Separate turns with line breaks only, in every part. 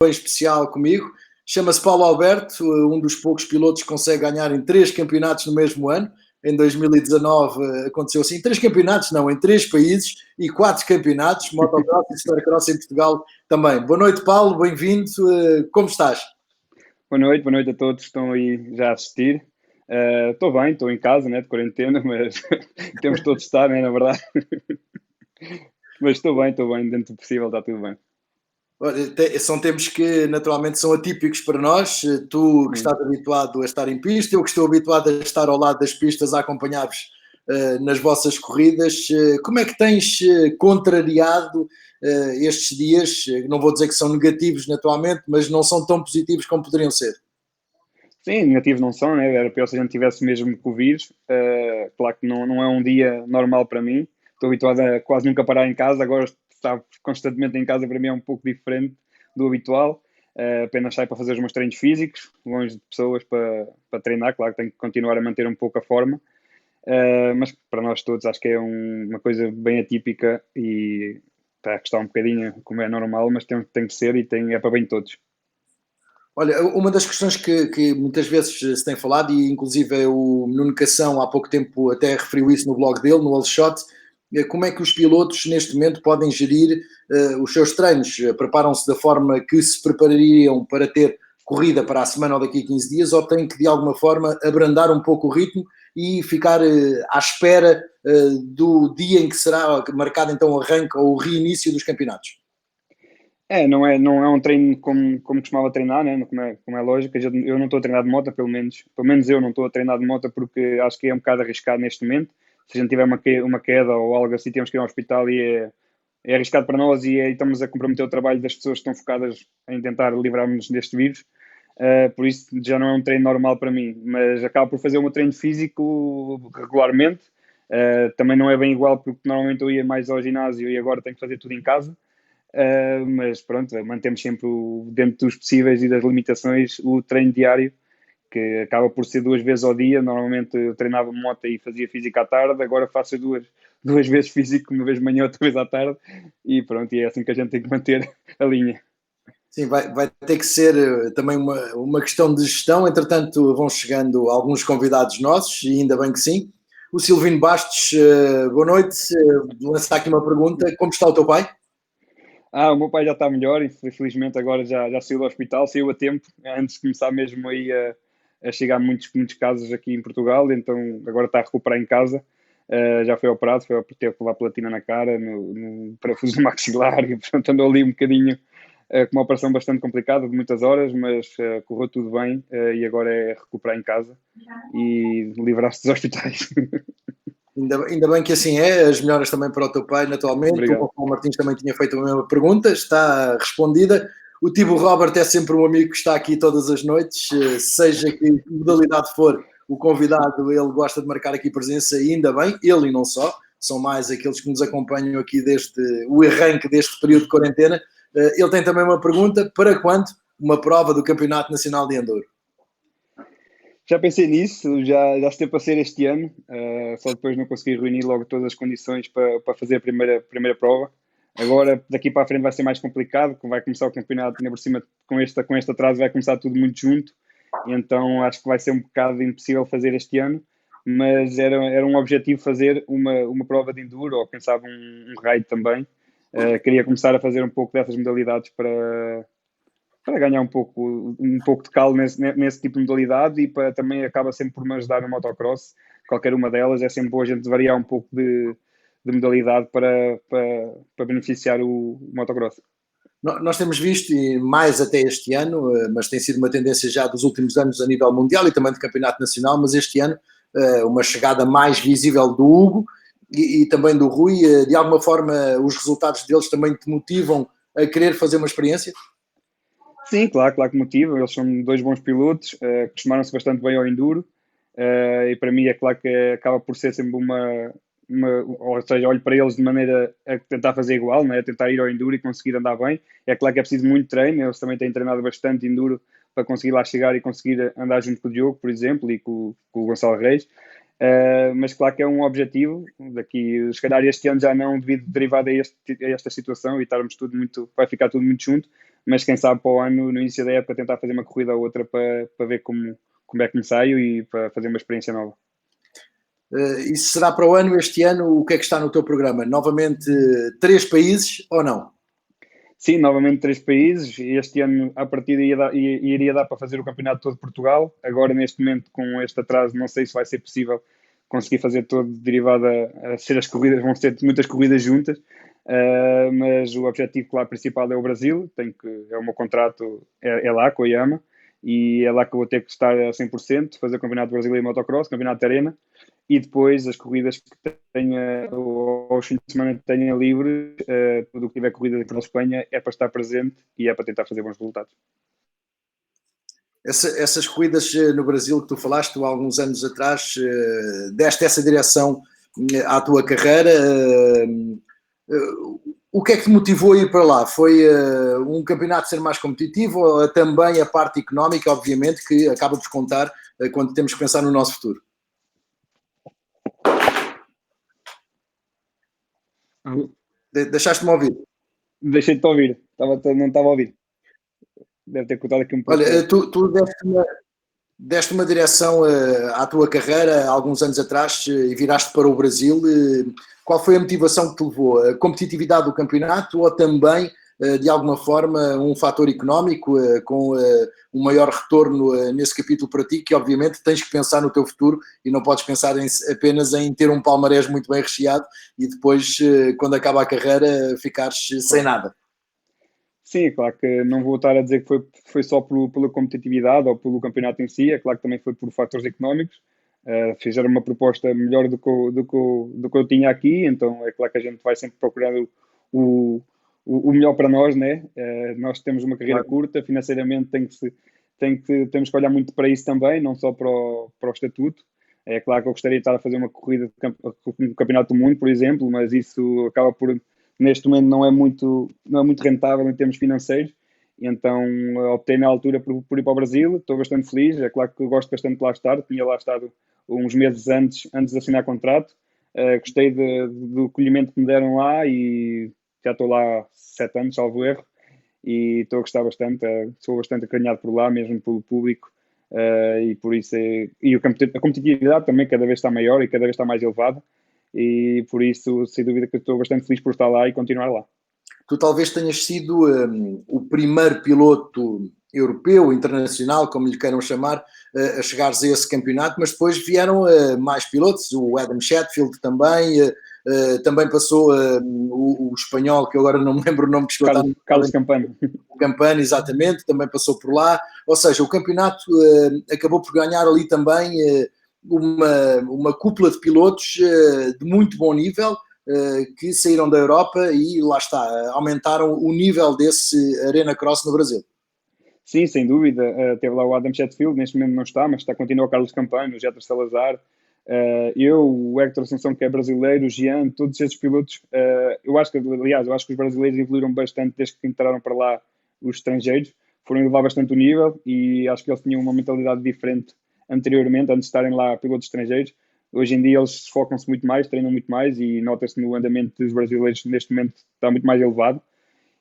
bem especial comigo. Chama-se Paulo Alberto, um dos poucos pilotos que consegue ganhar em 3 campeonatos no mesmo ano. Em 2019 aconteceu assim, 3 campeonatos não, em 3 países e 4 campeonatos, motocross e supercross em Portugal também. Boa noite, Paulo, bem-vindo. Como estás?
Boa noite a todos que estão aí já a assistir. Estou bem, estou em casa, né, de quarentena, mas temos todos de estar, né, na verdade. Mas estou bem, dentro do possível está tudo bem.
Olha, são tempos que naturalmente são atípicos para nós. Tu que
Muito.
estás habituado a estar em pista, eu que estou habituado a estar ao lado das pistas a acompanhar-vos nas vossas corridas. Como é que tens contrariado estes dias? Não vou dizer que são negativos naturalmente, mas não são tão positivos como poderiam ser.
Sim, negativos não são, né? Era pior se a gente tivesse mesmo com o vírus. Claro que não é um dia normal para mim. Estou habituado a quase nunca parar em casa. Agora estar constantemente em casa para mim é um pouco diferente do habitual. Apenas saio para fazer os meus treinos físicos, longe de pessoas para treinar. Claro que tenho que continuar a manter um pouco a forma. Mas para nós todos acho que é uma coisa bem atípica e está a custar um bocadinho, como é normal, mas tem que ser é para bem de todos.
Olha, uma das questões que muitas vezes se tem falado, e inclusive o Nuno Cação há pouco tempo até referiu isso no blog dele, no All Shot, é como é que os pilotos neste momento podem gerir os seus treinos? Preparam-se da forma que se preparariam para ter corrida para a semana ou daqui a 15 dias, ou têm que de alguma forma abrandar um pouco o ritmo e ficar à espera do dia em que será marcado então o arranque ou o reinício dos campeonatos?
Não é um treino como costumava treinar, né? Como é lógico. Eu não estou a treinar de moto, pelo menos eu não estou a treinar de moto porque acho que é um bocado arriscado neste momento. Se a gente tiver uma queda ou algo assim, temos que ir ao hospital e é arriscado para nós e estamos a comprometer o trabalho das pessoas que estão focadas em tentar livrar-nos deste vírus. Por isso já não é um treino normal para mim, mas acabo por fazer o meu treino físico regularmente. Também não é bem igual porque normalmente eu ia mais ao ginásio e agora tenho que fazer tudo em casa. Mas pronto, mantemos sempre dentro dos possíveis e das limitações o treino diário, que acaba por ser 2 vezes ao dia. Normalmente eu treinava moto e fazia física à tarde, agora faço duas vezes físico, uma vez de manhã, outra vez à tarde, e pronto, e é assim que a gente tem que manter a linha.
Sim, vai ter que ser também uma questão de gestão. Entretanto, vão chegando alguns convidados nossos, e ainda bem que sim. O Silvino Bastos, boa noite. Lançar aqui uma pergunta: como está o teu pai?
O meu pai já está melhor, infelizmente agora já saiu do hospital, saiu a tempo, antes de começar mesmo aí a chegar muitos casos aqui em Portugal, então agora está a recuperar em casa. Já foi operado, teve que levar platina na cara, no parafuso do maxilar, e portanto andou ali um bocadinho com uma operação bastante complicada, de muitas horas, mas correu tudo bem e agora é recuperar em casa e livrar-se dos hospitais.
Ainda bem que assim é. As melhoras também para o teu pai, naturalmente. O
Obrigado.
Gonçalo Martins também tinha feito a mesma pergunta, está respondida. O Tibo Robert é sempre um amigo que está aqui todas as noites, seja que modalidade for o convidado, ele gosta de marcar aqui presença, e ainda bem, ele e não só, são mais aqueles que nos acompanham aqui desde o arranque deste período de quarentena. Ele tem também uma pergunta: para quando uma prova do Campeonato Nacional de Enduro?
Já pensei nisso, já esteve para ser este ano, só depois não consegui reunir logo todas as condições para fazer a primeira prova. Agora, daqui para a frente vai ser mais complicado, vai começar o campeonato, ainda por cima com este atraso vai começar tudo muito junto, e então acho que vai ser um bocado impossível fazer este ano, mas era um objetivo fazer uma prova de enduro, ou quem sabe um raid também. Queria começar a fazer um pouco dessas modalidades para ganhar um pouco de calo nesse tipo de modalidade e para também acaba sempre por me ajudar no motocross. Qualquer uma delas é sempre boa a gente variar um pouco de modalidade para beneficiar o motocross.
Nós temos visto, e mais até este ano, mas tem sido uma tendência já dos últimos anos a nível mundial e também de campeonato nacional, mas este ano uma chegada mais visível do Hugo e também do Rui. De alguma forma os resultados deles também te motivam a querer fazer uma experiência?
Sim, claro que motiva. Eles são dois bons pilotos, acostumaram-se bastante bem ao enduro, e para mim é claro que acaba por ser sempre ou seja, olho para eles de maneira a tentar fazer igual, né? A tentar ir ao enduro e conseguir andar bem. É claro que é preciso muito treino, eles também têm treinado bastante enduro para conseguir lá chegar e conseguir andar junto com o Diogo, por exemplo, e com o Gonçalo Reis. Mas claro que é um objetivo daqui, se calhar este ano já não, devido derivado a esta situação e estarmos tudo muito, vai ficar tudo muito junto, mas quem sabe para o ano, no início da época, tentar fazer uma corrida ou outra para ver como é que me saio e para fazer uma experiência nova.
Isso será para o ano, este ano, o que é que está no teu programa? Novamente 3 países ou não?
Sim, novamente 3 países. Este ano, a partida, iria dar para fazer o campeonato todo de Portugal. Agora, neste momento, com este atraso, não sei se vai ser possível conseguir fazer todo derivado a ser as corridas, vão ser muitas corridas juntas. Mas o objetivo, claro, principal é o Brasil. É o meu contrato, é lá com a Yama, e é lá que eu vou ter que estar a 100%, fazer o Campeonato Brasileiro de Motocross, Campeonato de Arena, e depois as corridas que tenha, ou os fins de semana que tenha livre, tudo o que tiver corrida pela Espanha é para estar presente e é para tentar fazer bons resultados.
Essas corridas no Brasil que tu falaste há alguns anos atrás, deste essa direção à tua carreira. O que é que te motivou a ir para lá? Foi um campeonato ser mais competitivo ou também a parte económica, obviamente, que acaba por contar quando temos que pensar no nosso futuro? Deixaste-me ouvir.
Deixei de te ouvir, não estava a ouvir. Deve ter cortado aqui um pouco.
Olha, tu deste uma direção à tua carreira há alguns anos atrás e viraste para o Brasil. Qual foi a motivação que te levou? A competitividade do campeonato ou também, de alguma forma, um fator económico com um maior retorno nesse capítulo para ti, que obviamente tens que pensar no teu futuro e não podes pensar apenas em ter um palmarés muito bem recheado e depois, quando acaba a carreira, ficares sem nada.
Sim, é claro que não vou estar a dizer que foi só pela competitividade ou pelo campeonato em si, é claro que também foi por fatores económicos. Fizeram uma proposta melhor do que eu tinha aqui, então é claro que a gente vai sempre procurar o melhor para nós, né? Nós temos uma carreira
Claro.
curta, financeiramente temos que olhar muito para isso também, não só para o estatuto. É claro que eu gostaria de estar a fazer uma corrida de campeonato do mundo, por exemplo, mas isso acaba por, neste momento, não é muito rentável em termos financeiros. E então optei na altura por ir para o Brasil. Estou bastante feliz, é claro que eu gosto bastante de lá estar, tinha lá estado uns meses antes de assinar contrato. Gostei do acolhimento que me deram lá e já estou lá 7 anos, salvo erro, e estou a gostar bastante. Sou bastante acarinhado por lá, mesmo pelo público, e por isso a competitividade também cada vez está maior e cada vez está mais elevada, e por isso, sem dúvida, que estou bastante feliz por estar lá e continuar lá.
Tu talvez tenhas sido o primeiro piloto europeu, internacional, como lhe queiram chamar, a chegares a esse campeonato, mas depois vieram mais pilotos, o Adam Chatfield também, também passou o espanhol, que eu agora não me lembro o nome que chegou a estar
Carlos Campana.
o Campana, exatamente, também passou por lá, ou seja, o campeonato acabou por ganhar ali também uma cúpula de pilotos de muito bom nível, que saíram da Europa e lá está, aumentaram o nível desse Arena Cross no Brasil.
Sim, sem dúvida. Teve lá o Adam Chatfield, neste momento não está, mas continua o Carlos Campana, o Jéter Salazar, eu, o Héctor Assunção, que é brasileiro, o Jean, todos esses pilotos. Aliás, eu acho que os brasileiros evoluíram bastante desde que entraram para lá os estrangeiros, foram elevar bastante o nível e acho que eles tinham uma mentalidade diferente anteriormente, antes de estarem lá pilotos estrangeiros. Hoje em dia eles focam-se muito mais, treinam muito mais e nota-se no andamento dos brasileiros neste momento está muito mais elevado.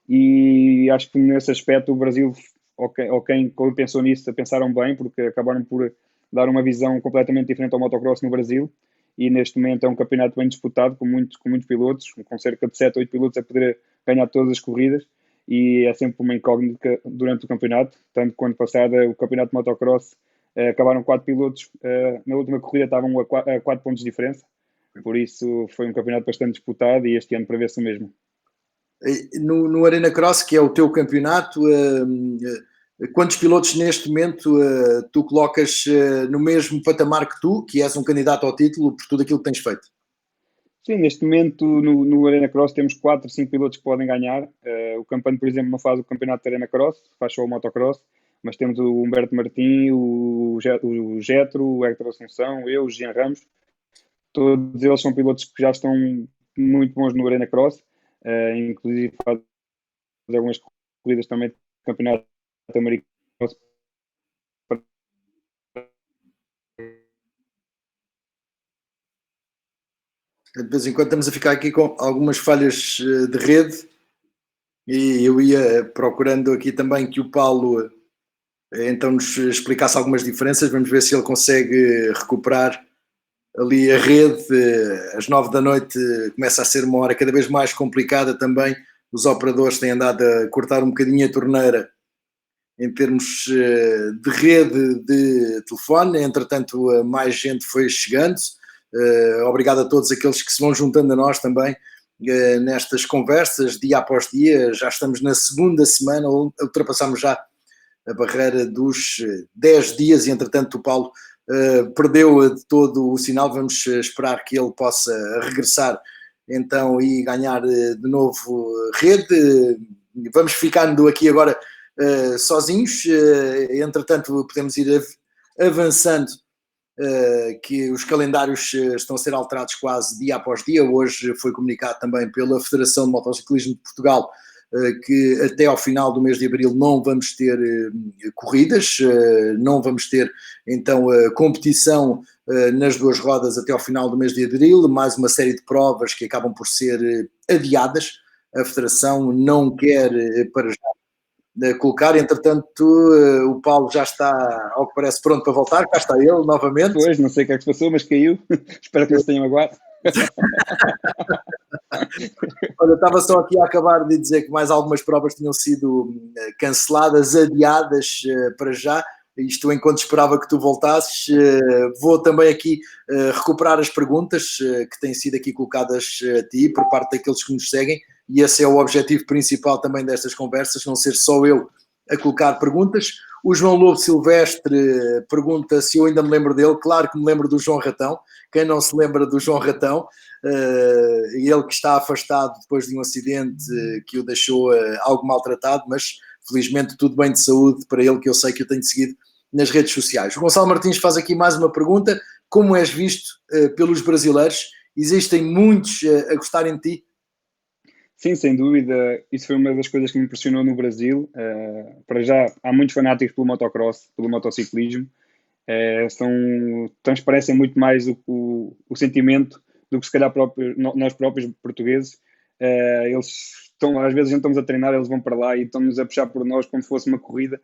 E acho que nesse aspecto o Brasil, ou quem pensou nisso, pensaram bem, porque acabaram por dar uma visão completamente diferente ao motocross no Brasil, e neste momento é um campeonato bem disputado, com muitos pilotos, com cerca de 7 8 pilotos a poder ganhar todas as corridas, e é sempre uma incógnita durante o campeonato, tanto que ano passado o campeonato de motocross acabaram 4 pilotos, na última corrida estavam a 4 pontos de diferença, por isso foi um campeonato bastante disputado e este ano prevê-se o mesmo.
No Arena Cross, que é o teu campeonato, quantos pilotos neste momento tu colocas no mesmo patamar que tu, que és um candidato ao título por tudo aquilo que tens feito?
Sim, neste momento no Arena Cross temos 4, 5 pilotos que podem ganhar. O Campano, por exemplo, não faz o campeonato de Arena Cross, faz só o motocross, mas temos o Humberto Martim, o Getro, o Héctor Assunção, eu, o Jean Ramos. Todos eles são pilotos que já estão muito bons no Arena Cross, inclusive fazem algumas corridas também de campeonato americano.
De vez em quando estamos a ficar aqui com algumas falhas de rede. E eu ia procurando aqui também que o Paulo então nos explicasse algumas diferenças. Vamos ver se ele consegue recuperar ali a rede. Às 9 da noite começa a ser uma hora cada vez mais complicada também. Os operadores têm andado a cortar um bocadinho a torneira em termos de rede de telefone. Entretanto, mais gente foi chegando. Obrigado a todos aqueles que se vão juntando a nós também nestas conversas, dia após dia. Já estamos na segunda semana, ultrapassamos já a barreira dos 10 dias e, entretanto, o Paulo perdeu de todo o sinal. Vamos esperar que ele possa regressar então e ganhar de novo rede. Vamos ficando aqui agora sozinhos. Entretanto, podemos ir avançando, que os calendários estão a ser alterados quase dia após dia. Hoje foi comunicado também pela Federação de Motociclismo de Portugal que até ao final do mês de abril não vamos ter corridas, não vamos ter então competição nas duas rodas até ao final do mês de abril, mais uma série de provas que acabam por ser adiadas. A Federação não quer para já colocar, entretanto o Paulo já está, ao que parece, pronto para voltar. Cá está ele novamente.
Pois, não sei o que é que se passou, mas caiu. Espero que não se tenham magoado.
Olha, estava só aqui a acabar de dizer que mais algumas provas tinham sido canceladas, adiadas para já. Isto enquanto esperava que tu voltasses. Vou também aqui recuperar as perguntas que têm sido aqui colocadas a ti por parte daqueles que nos seguem, e esse é o objetivo principal também destas conversas, não ser só eu a colocar perguntas. O João Lobo Silvestre pergunta se eu ainda me lembro dele. Claro que me lembro do João Ratão. Quem não se lembra do João Ratão? Ele que está afastado depois de um acidente que o deixou algo maltratado, mas felizmente tudo bem de saúde para ele, que eu sei que eu tenho seguido nas redes sociais. O Gonçalo Martins faz aqui mais uma pergunta: como és visto pelos brasileiros? Existem muitos a gostarem de ti?
Sim, sem dúvida. Isso foi uma das coisas que me impressionou no Brasil. Para já, há muitos fanáticos pelo motocross, pelo motociclismo. Transparecem muito mais o sentimento do que se calhar nós próprios portugueses. Eles estão, às vezes, a gente estamos a treinar, eles vão para lá e estão-nos a puxar por nós como se fosse uma corrida.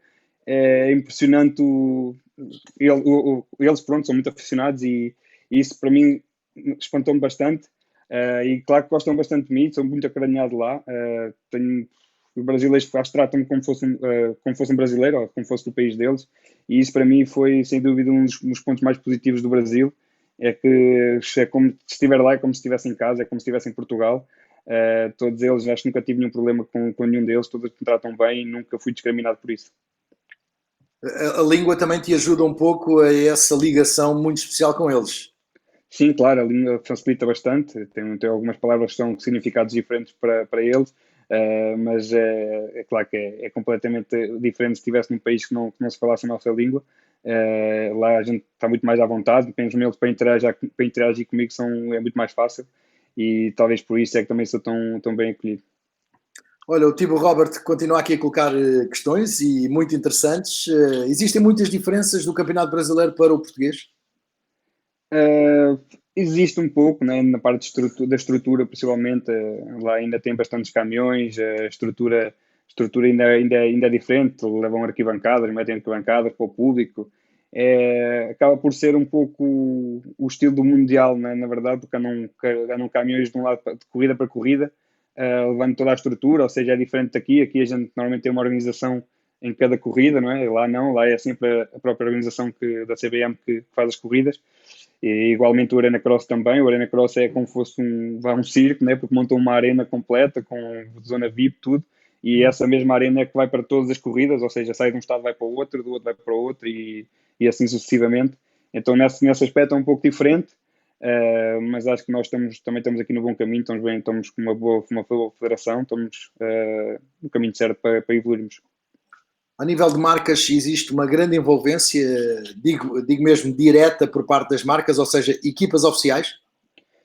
É impressionante. Eles, pronto, são muito aficionados e isso para mim espantou-me bastante. E claro que gostam bastante de mim, sou muito acarinhado lá. Os brasileiros tratam-me como fosse um brasileiro, ou como fosse do país deles, e isso para mim foi sem dúvida um dos pontos mais positivos do Brasil. É que é como se estiver lá, é como se estivesse em casa, é como se estivesse em Portugal. Todos eles, acho que nunca tive nenhum problema com nenhum deles, todos me tratam bem e nunca fui discriminado por isso.
A língua também te ajuda um pouco a essa ligação muito especial com eles.
Sim, claro, a língua facilita bastante, tem algumas palavras que são significados diferentes para eles, mas é claro que é completamente diferente se estivesse num país que não se falasse a nossa língua. Lá a gente está muito mais à vontade, penso neles para interagir comigo é muito mais fácil e talvez por isso é que também sou tão bem acolhido.
Olha, o Tibo Robert continua aqui a colocar questões e muito interessantes. Existem muitas diferenças do Campeonato Brasileiro para o português?
Existe um pouco, né, na parte da estrutura, principalmente. Lá ainda tem bastantes caminhões, a estrutura ainda é diferente. Levam arquibancadas, metem arquibancadas para o público. Acaba por ser um pouco o estilo do Mundial, né, na verdade, porque andam caminhões de um lado de corrida para corrida, levando toda a estrutura, ou seja, é diferente daqui. Aqui a gente normalmente tem uma organização em cada corrida, não é? Lá não, lá é sempre a própria organização da CBM que faz as corridas. E igualmente o Arena Cross também. O Arena Cross é como se fosse um circo, né? Porque montam uma arena completa com zona VIP, tudo. E essa mesma arena é que vai para todas as corridas, ou seja, sai de um estado vai para o outro, do outro vai para o outro e assim sucessivamente. Então nesse aspecto é um pouco diferente, mas acho que nós também estamos aqui no bom caminho, estamos com uma boa federação, estamos no caminho certo para evoluirmos.
A nível de marcas, existe uma grande envolvência, digo mesmo direta, por parte das marcas, ou seja, equipas oficiais?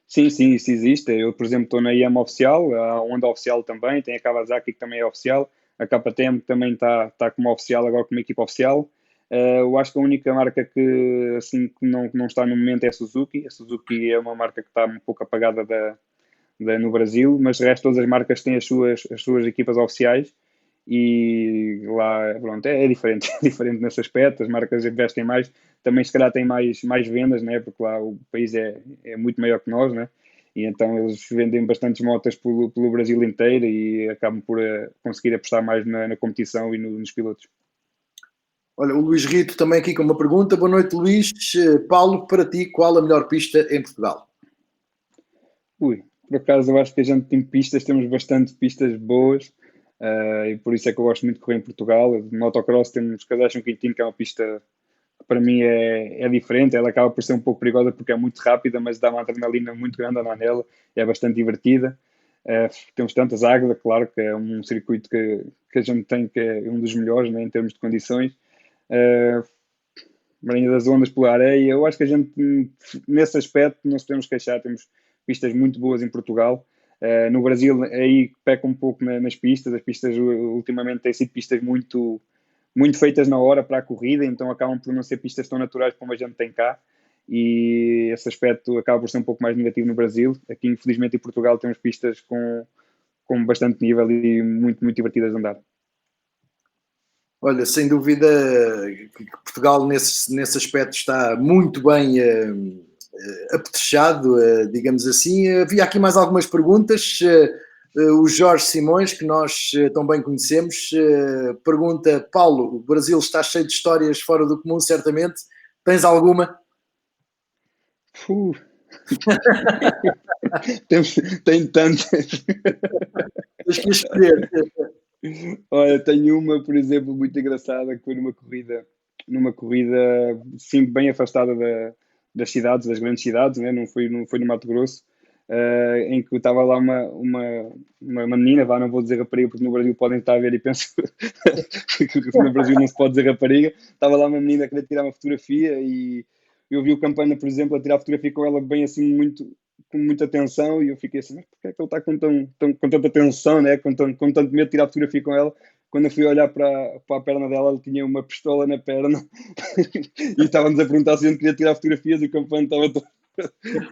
Sim, sim, isso existe. Eu, por exemplo, estou na IAM oficial, a Honda oficial também, tem a Kawasaki que também é oficial, a KTM que também está como oficial, agora como equipa oficial. Eu acho que a única marca que não está no momento é a Suzuki. A Suzuki é uma marca que está um pouco apagada no Brasil, mas de resto todas as marcas têm as suas equipas oficiais e lá, pronto, é diferente, é diferente nesse aspecto, as marcas investem mais, também se calhar têm mais vendas, né? Porque lá o país é muito maior que nós, né? E então eles vendem bastantes motas pelo Brasil inteiro e acabam por conseguir apostar mais na competição e nos pilotos.
Olha, o Luís Rito também aqui com uma pergunta. Boa noite, Luís. Paulo, para ti, qual a melhor pista em Portugal?
Ui, por acaso eu acho que a gente tem pistas, temos bastante pistas boas, e por isso é que eu gosto muito de correr em Portugal. De motocross temos Cadastro Quintino, que é uma pista que para mim é diferente, ela acaba por ser um pouco perigosa porque é muito rápida, mas dá uma adrenalina muito grande a andar nela, é bastante divertida. Temos tantas Águeda, claro, que é um circuito que a gente tem, que é um dos melhores, né, em termos de condições. Marinha das Ondas pela areia, eu acho que a gente, nesse aspecto, não se podemos queixar, temos pistas muito boas em Portugal. No Brasil, aí peca um pouco nas pistas, as pistas ultimamente têm sido pistas muito feitas na hora para a corrida, então acabam por não ser pistas tão naturais como a gente tem cá, e esse aspecto acaba por ser um pouco mais negativo no Brasil. Aqui, infelizmente, em Portugal temos pistas com bastante nível e muito divertidas de andar.
Olha, sem dúvida que Portugal nesse aspecto está muito bem apetrechado, digamos assim. Havia aqui mais algumas perguntas. O Jorge Simões, que nós tão bem conhecemos, pergunta: Paulo, o Brasil está cheio de histórias fora do comum, certamente. Tens alguma?
Uh. Tem tantas.
Tens que escolher.
Olha, tenho uma, por exemplo, muito engraçada, que foi numa corrida sim, bem afastada das cidades, das grandes cidades, né? Não foi no Mato Grosso, em que estava lá uma menina, não vou dizer rapariga, porque no Brasil podem estar a ver e penso que no Brasil não se pode dizer rapariga. Estava lá uma menina a querer tirar uma fotografia e eu vi o Campana, por exemplo, a tirar fotografia com ela bem assim, com muita atenção, e eu fiquei assim, mas porquê é que ele está com tanta atenção, né? Com tanto medo de tirar fotografia com ela? Quando eu fui olhar para a perna dela, ele tinha uma pistola na perna e estávamos a perguntar se a gente queria tirar fotografias e o Campana estava todo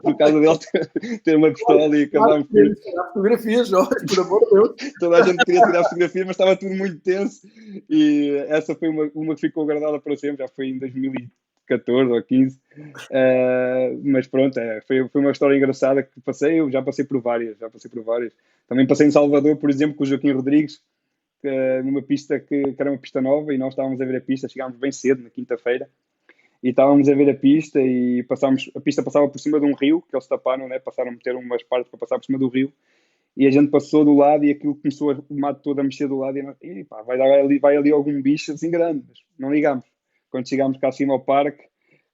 por causa dele ter uma pistola e acabámos por...
Tirar fotografias, por amor de Deus.
Toda a gente queria tirar fotografias, mas estava tudo muito tenso, e essa foi uma que ficou guardada para sempre, já foi em 2014 ou 15, mas pronto, foi uma história engraçada que passei. Eu já passei por várias. Também passei em Salvador, por exemplo, com o Joaquim Rodrigues, numa pista que era uma pista nova, e nós estávamos a ver a pista, chegámos bem cedo, na quinta-feira, e estávamos a ver a pista e a pista passava por cima de um rio, que eles taparam, né? Passaram a meter umas partes para passar por cima do rio, e a gente passou do lado e aquilo começou o mato todo a mexer do lado e pá, vai ali algum bicho assim grande, mas não ligámos. Quando chegámos cá acima ao parque,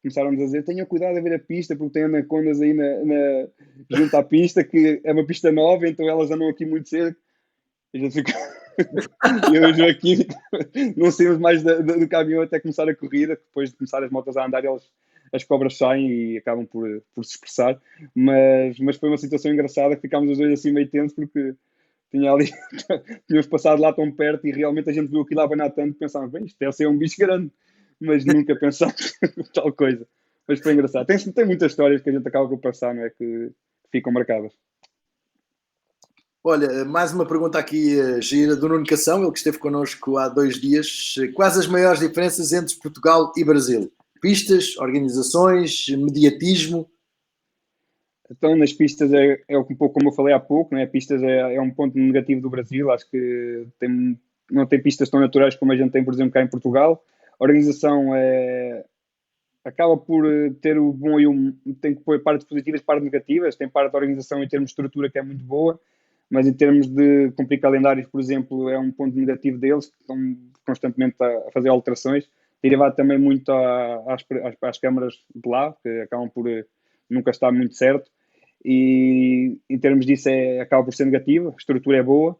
começaram a dizer: tenham cuidado a ver a pista, porque tem anacondas aí junto à pista, que é uma pista nova, então elas andam aqui muito cedo. A gente ficou... eu e o Joaquim não saímos mais do caminhão até começar a corrida. Depois de começar as motas a andar, as cobras saem e acabam por se expressar, mas foi uma situação engraçada, que ficámos os dois assim meio tensos, porque tínhamos passado lá tão perto e realmente a gente viu aquilo lá abanar tanto, pensámos, bem, isto deve ser um bicho grande, mas nunca pensámos tal coisa. Mas foi engraçado. Tem muitas histórias que a gente acaba por passar, não é, que ficam marcadas.
Olha, mais uma pergunta aqui, gira, do Nuno Cação, ele que esteve connosco há 2 dias. Quais as maiores diferenças entre Portugal e Brasil? Pistas, organizações, mediatismo?
Então, nas pistas um pouco como eu falei há pouco, né? Pistas é um ponto negativo do Brasil. Acho que não tem pistas tão naturais como a gente tem, por exemplo, cá em Portugal. A organização acaba por ter o bom e tem que pôr partes positivas e partes negativas. Tem parte da organização em termos de estrutura que é muito boa, mas em termos de cumprir calendários, por exemplo, é um ponto negativo deles, que estão constantemente a fazer alterações, derivado também muito às câmaras de lá, que acabam por nunca estar muito certo, e em termos disso acaba por ser negativo. A estrutura é boa,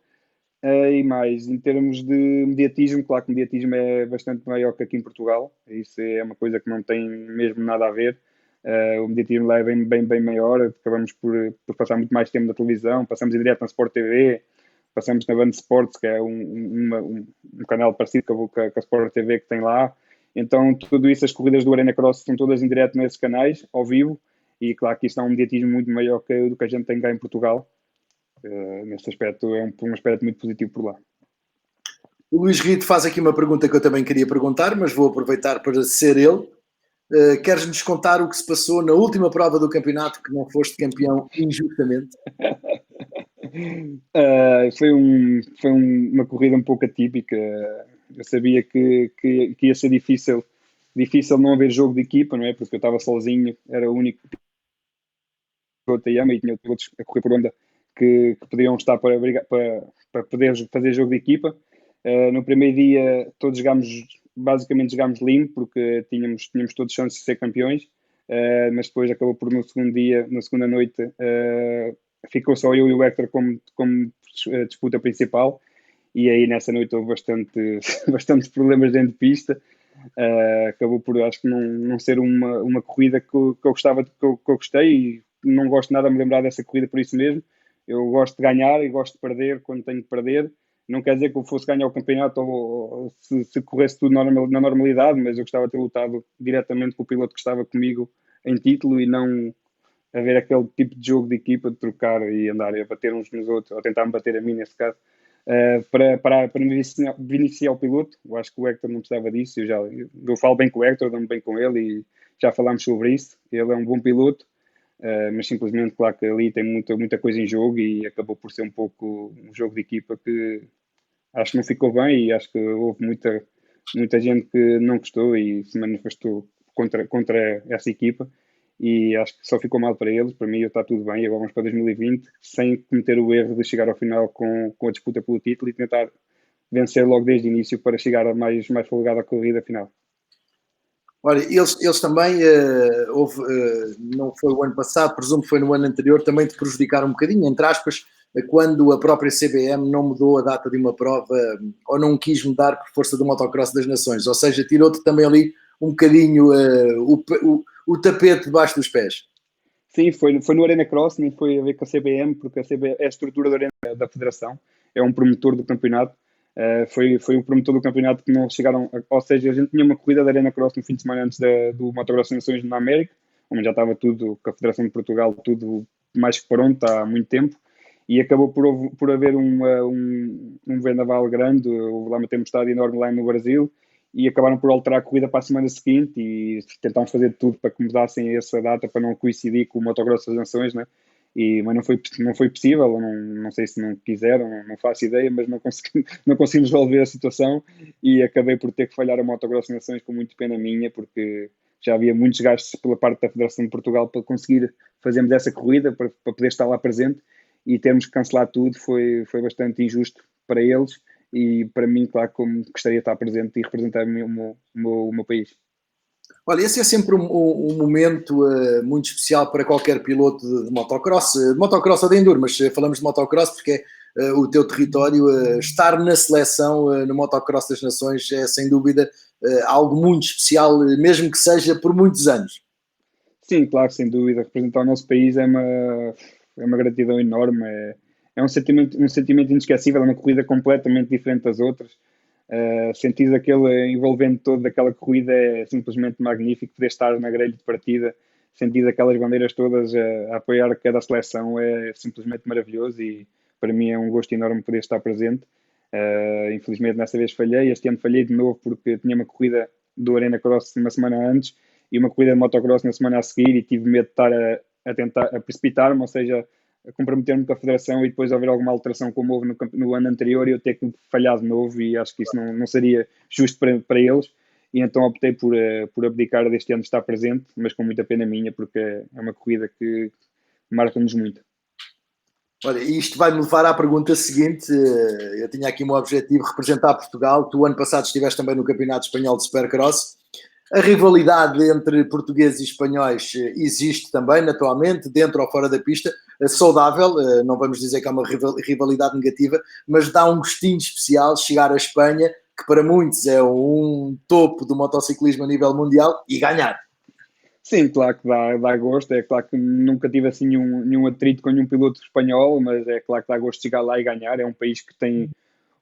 e mais, em termos de mediatismo, claro que o mediatismo é bastante maior que aqui em Portugal, isso é uma coisa que não tem mesmo nada a ver. O mediatismo lá é bem maior, acabamos por passar muito mais tempo na televisão, passamos em direto na Sport TV, passamos na Band Sports, que é um canal parecido com a Sport TV que tem lá. Então, tudo isso, as corridas do Arena Cross estão todas em direto nesses canais, ao vivo, e claro que isto é um mediatismo muito maior do que a gente tem cá em Portugal. Nesse aspecto é um aspecto muito positivo por lá.
O Luís Rito faz aqui uma pergunta que eu também queria perguntar, mas vou aproveitar para ser ele. Queres-nos contar o que se passou na última prova do campeonato que não foste campeão injustamente?
Uma corrida um pouco atípica. Eu sabia que ia ser difícil não haver jogo de equipa, não é? Porque eu estava sozinho, era o único Tayama e tinha outros a correr por onda que podiam estar para poder fazer jogo de equipa. No primeiro dia todos basicamente jogámos limpo porque tínhamos todos chances de ser campeões, mas depois acabou por no segundo dia, na segunda noite, ficou só eu e o Hector como disputa principal, e aí nessa noite houve bastantes problemas dentro de pista. Acabou por, acho que não ser uma corrida que eu gostava, que eu gostei, e não gosto nada de me lembrar dessa corrida por isso mesmo. Eu gosto de ganhar e gosto de perder quando tenho que perder. Não quer dizer que eu fosse ganhar o campeonato ou se corresse tudo na normalidade, mas eu gostava de ter lutado diretamente com o piloto que estava comigo em título e não haver aquele tipo de jogo de equipa, de trocar e andar a bater uns nos outros, ou tentar me bater a mim nesse caso. Para beneficiar o piloto, eu acho que o Hector não precisava disso. Eu falo bem com o Hector, dou-me bem com ele e já falámos sobre isso. Ele é um bom piloto, mas simplesmente, claro que ali tem muita coisa em jogo e acabou por ser um pouco um jogo de equipa que acho que não ficou bem, e acho que houve muita gente que não gostou e se manifestou contra essa equipa, e acho que só ficou mal para eles. Para mim está tudo bem, agora vamos para 2020 sem cometer o erro de chegar ao final com a disputa pelo título e tentar vencer logo desde o início para chegar mais folgado à corrida final.
Olha, eles também, não foi o ano passado, presumo que foi no ano anterior, também te prejudicaram um bocadinho, entre aspas, quando a própria CBM não mudou a data de uma prova ou não quis mudar por força do Motocross das Nações, ou seja, tirou-te também ali um bocadinho o tapete debaixo dos pés.
Sim, foi no Arena Cross, nem foi a ver com a CBM, porque a CBM é a estrutura da Arena da Federação, é um promotor do campeonato. Foi o promotor do campeonato que não chegaram, ou seja, a gente tinha uma corrida da Arena Cross no fim de semana antes do Motocross das Nações na América, onde já estava tudo, com a Federação de Portugal, tudo mais que pronto há muito tempo, e acabou por haver um vendaval grande, houve lá uma tempestade enorme lá no Brasil, e acabaram por alterar a corrida para a semana seguinte e tentámos fazer tudo para que mudassem essa data para não coincidir com o Motocross das Nações, né? Mas não foi possível, não sei se não quiseram, não faço ideia, mas não conseguimos resolver a situação e acabei por ter que falhar a Motocross das Nações, com muito pena minha, porque já havia muitos gastos pela parte da Federação de Portugal para conseguir fazermos essa corrida, para poder estar lá presente, e termos que cancelar tudo foi bastante injusto para eles e para mim, claro, como gostaria de estar presente e representar o meu país.
Olha, esse é sempre um momento muito especial para qualquer piloto de motocross ou de enduro, mas falamos de motocross porque é o teu território. Estar na seleção no Motocross das Nações é sem dúvida algo muito especial, mesmo que seja por muitos anos.
Sim, claro, sem dúvida. Representar o nosso país é uma gratidão enorme, é um sentimento inesquecível, é uma corrida completamente diferente das outras. Sentir aquele envolvente todo daquela corrida é simplesmente magnífico. Poder estar na grelha de partida, sentir aquelas bandeiras todas a apoiar cada seleção é simplesmente maravilhoso, e para mim é um gosto enorme poder estar presente. Infelizmente nessa vez falhei, este ano falhei de novo porque tinha uma corrida do Arena Cross uma semana antes e uma corrida de motocross na semana a seguir, e tive medo de estar a tentar precipitar-me, ou seja, a comprometer-me com a federação e depois haver alguma alteração como houve no ano anterior e eu ter que falhar de novo, e acho que isso não seria justo para eles, e então optei por abdicar deste ano de estar presente, mas com muita pena minha, porque é uma corrida que marca-nos muito.
Olha, isto vai-me levar à pergunta seguinte. Eu tinha aqui um objetivo, representar Portugal. Tu, ano passado, estiveste também no Campeonato Espanhol de Supercross. A rivalidade entre portugueses e espanhóis existe também, naturalmente, dentro ou fora da pista, saudável. Não vamos dizer que é uma rivalidade negativa, mas dá um gostinho especial chegar à Espanha, que para muitos é um topo do motociclismo a nível mundial, e ganhar.
Sim, claro que dá gosto. É claro que nunca tive assim nenhum atrito com nenhum piloto espanhol, mas é claro que dá gosto de chegar lá e ganhar. É um país que tem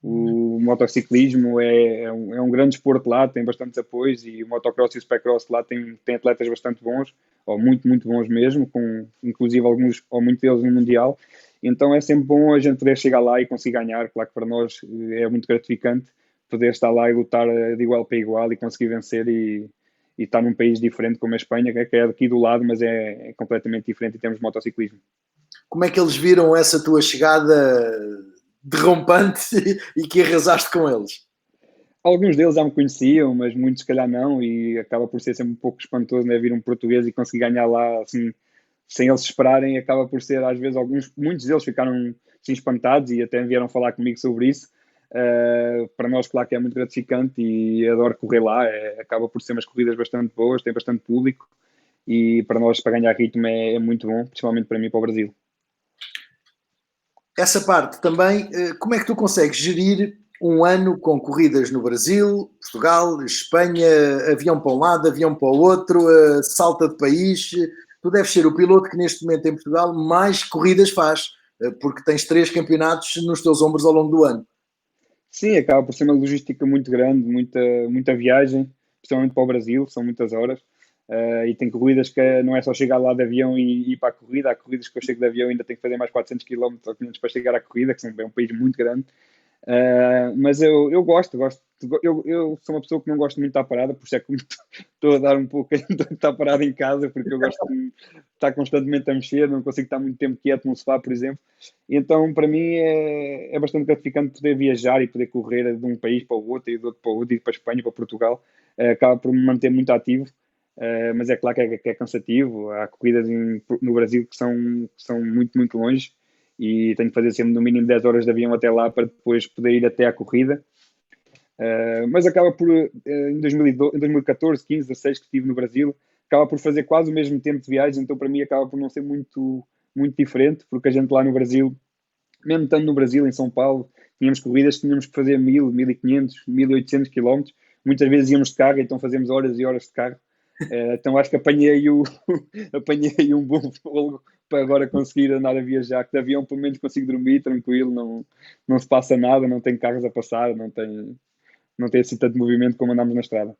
o motociclismo, é um grande esporte lá, tem bastantes apoios, e o motocross e o supercross lá tem atletas bastante bons, ou muito bons mesmo, com inclusive alguns ou muitos deles no Mundial, Então é sempre bom a gente poder chegar lá e conseguir ganhar. Claro que para nós é muito gratificante poder estar lá e lutar de igual para igual e conseguir vencer e estar num país diferente como a Espanha, que é daqui do lado, mas é completamente diferente em termos de motociclismo.
Como é que eles viram essa tua chegada derrompante e que arrasaste com eles?
Alguns deles já me conheciam, mas muitos se calhar não, e acaba por ser sempre um pouco espantoso, né, vir um português e conseguir ganhar lá, assim, sem eles esperarem, acaba por ser, às vezes, muitos deles ficaram assim, espantados e até vieram falar comigo sobre isso. Para nós, claro que é muito gratificante e adoro correr lá, acaba por ser umas corridas bastante boas, tem bastante público e para nós, para ganhar ritmo, é muito bom, principalmente para mim, para o Brasil.
Essa parte também, como é que tu consegues gerir um ano com corridas no Brasil, Portugal, Espanha, avião para um lado, avião para o outro, salta de país? Tu deves ser o piloto que neste momento em Portugal mais corridas faz, porque tens 3 campeonatos nos teus ombros ao longo do ano.
Sim, acaba por ser uma logística muito grande, muita viagem, principalmente para o Brasil, são muitas horas. E tem corridas que não é só chegar lá de avião e ir para a corrida, há corridas que eu chego de avião e ainda tenho que fazer mais 400 km ou 500 para chegar à corrida, que é um país muito grande. Mas eu gosto, eu sou uma pessoa que não gosto muito de estar parada, por isso é que estou a dar um pouco de estar parado em casa, porque eu gosto de estar constantemente a mexer, não consigo estar muito tempo quieto no sofá, por exemplo. Então, para mim, é bastante gratificante poder viajar e poder correr de um país para o outro e do outro para o outro, e para a Espanha, para Portugal. Acaba por me manter muito ativo. Mas é claro que é cansativo. Há corridas no Brasil que são muito, muito longe e tenho que fazer sempre no mínimo 10 horas de avião até lá para depois poder ir até à corrida. Mas acaba por, em 2014, 15, 16 que estive no Brasil, acaba por fazer quase o mesmo tempo de viagem, então para mim acaba por não ser muito, muito diferente, porque a gente lá no Brasil, mesmo estando no Brasil, em São Paulo, tínhamos corridas que tínhamos que fazer 1000, 1500, 1800 quilómetros, muitas vezes íamos de carro, então fazíamos horas e horas de carro. Então acho que apanhei um bom fogo para agora conseguir andar a viajar, que de avião pelo menos consigo dormir tranquilo, não se passa nada, não tem carros a passar, não tem assim tanto movimento como andamos na estrada.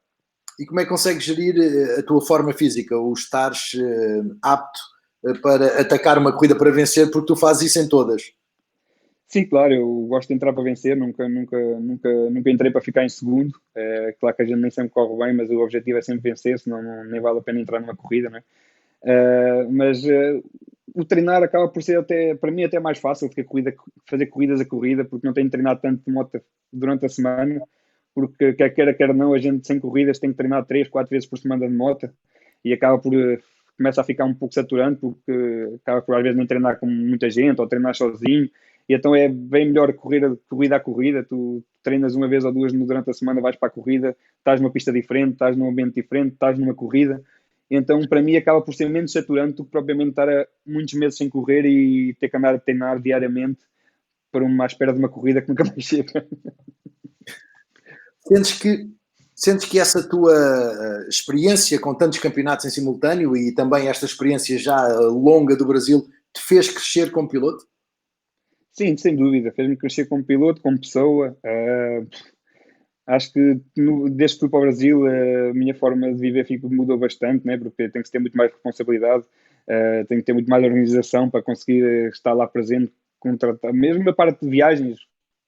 E como é que consegues gerir a tua forma física, o estares apto para atacar uma corrida para vencer, porque tu fazes isso em todas?
Sim, claro, eu gosto de entrar para vencer, nunca entrei para ficar em segundo. É claro que a gente nem sempre corre bem, mas o objetivo é sempre vencer, senão nem vale a pena entrar numa corrida, né? Mas o treinar acaba por ser até, para mim, até mais fácil do que fazer corridas a corrida, porque não tenho treinado tanto de moto durante a semana, porque quer queira, quer não, a gente sem corridas tem que treinar 3, 4 vezes por semana de moto e acaba por começa a ficar um pouco saturante, porque acaba por às vezes nem treinar com muita gente ou treinar sozinho, e então é bem melhor correr corrida a corrida. Tu treinas uma vez ou duas durante a semana, vais para a corrida, estás numa pista diferente, estás num ambiente diferente, estás numa corrida. Então, para mim, acaba por ser menos saturante do que propriamente estar muitos meses sem correr e ter que andar a treinar diariamente à espera de uma corrida que nunca mais chega.
Sentes que, sentes que essa tua experiência com tantos campeonatos em simultâneo e também esta experiência já longa do Brasil te fez crescer como piloto?
Sim, sem dúvida. Fez-me crescer como piloto, como pessoa. Acho que desde que fui para o Brasil, a minha forma de viver mudou bastante, né? Porque tem que ter muito mais responsabilidade, tem que ter muito mais organização para conseguir estar lá presente, contratar, mesmo na parte de viagens,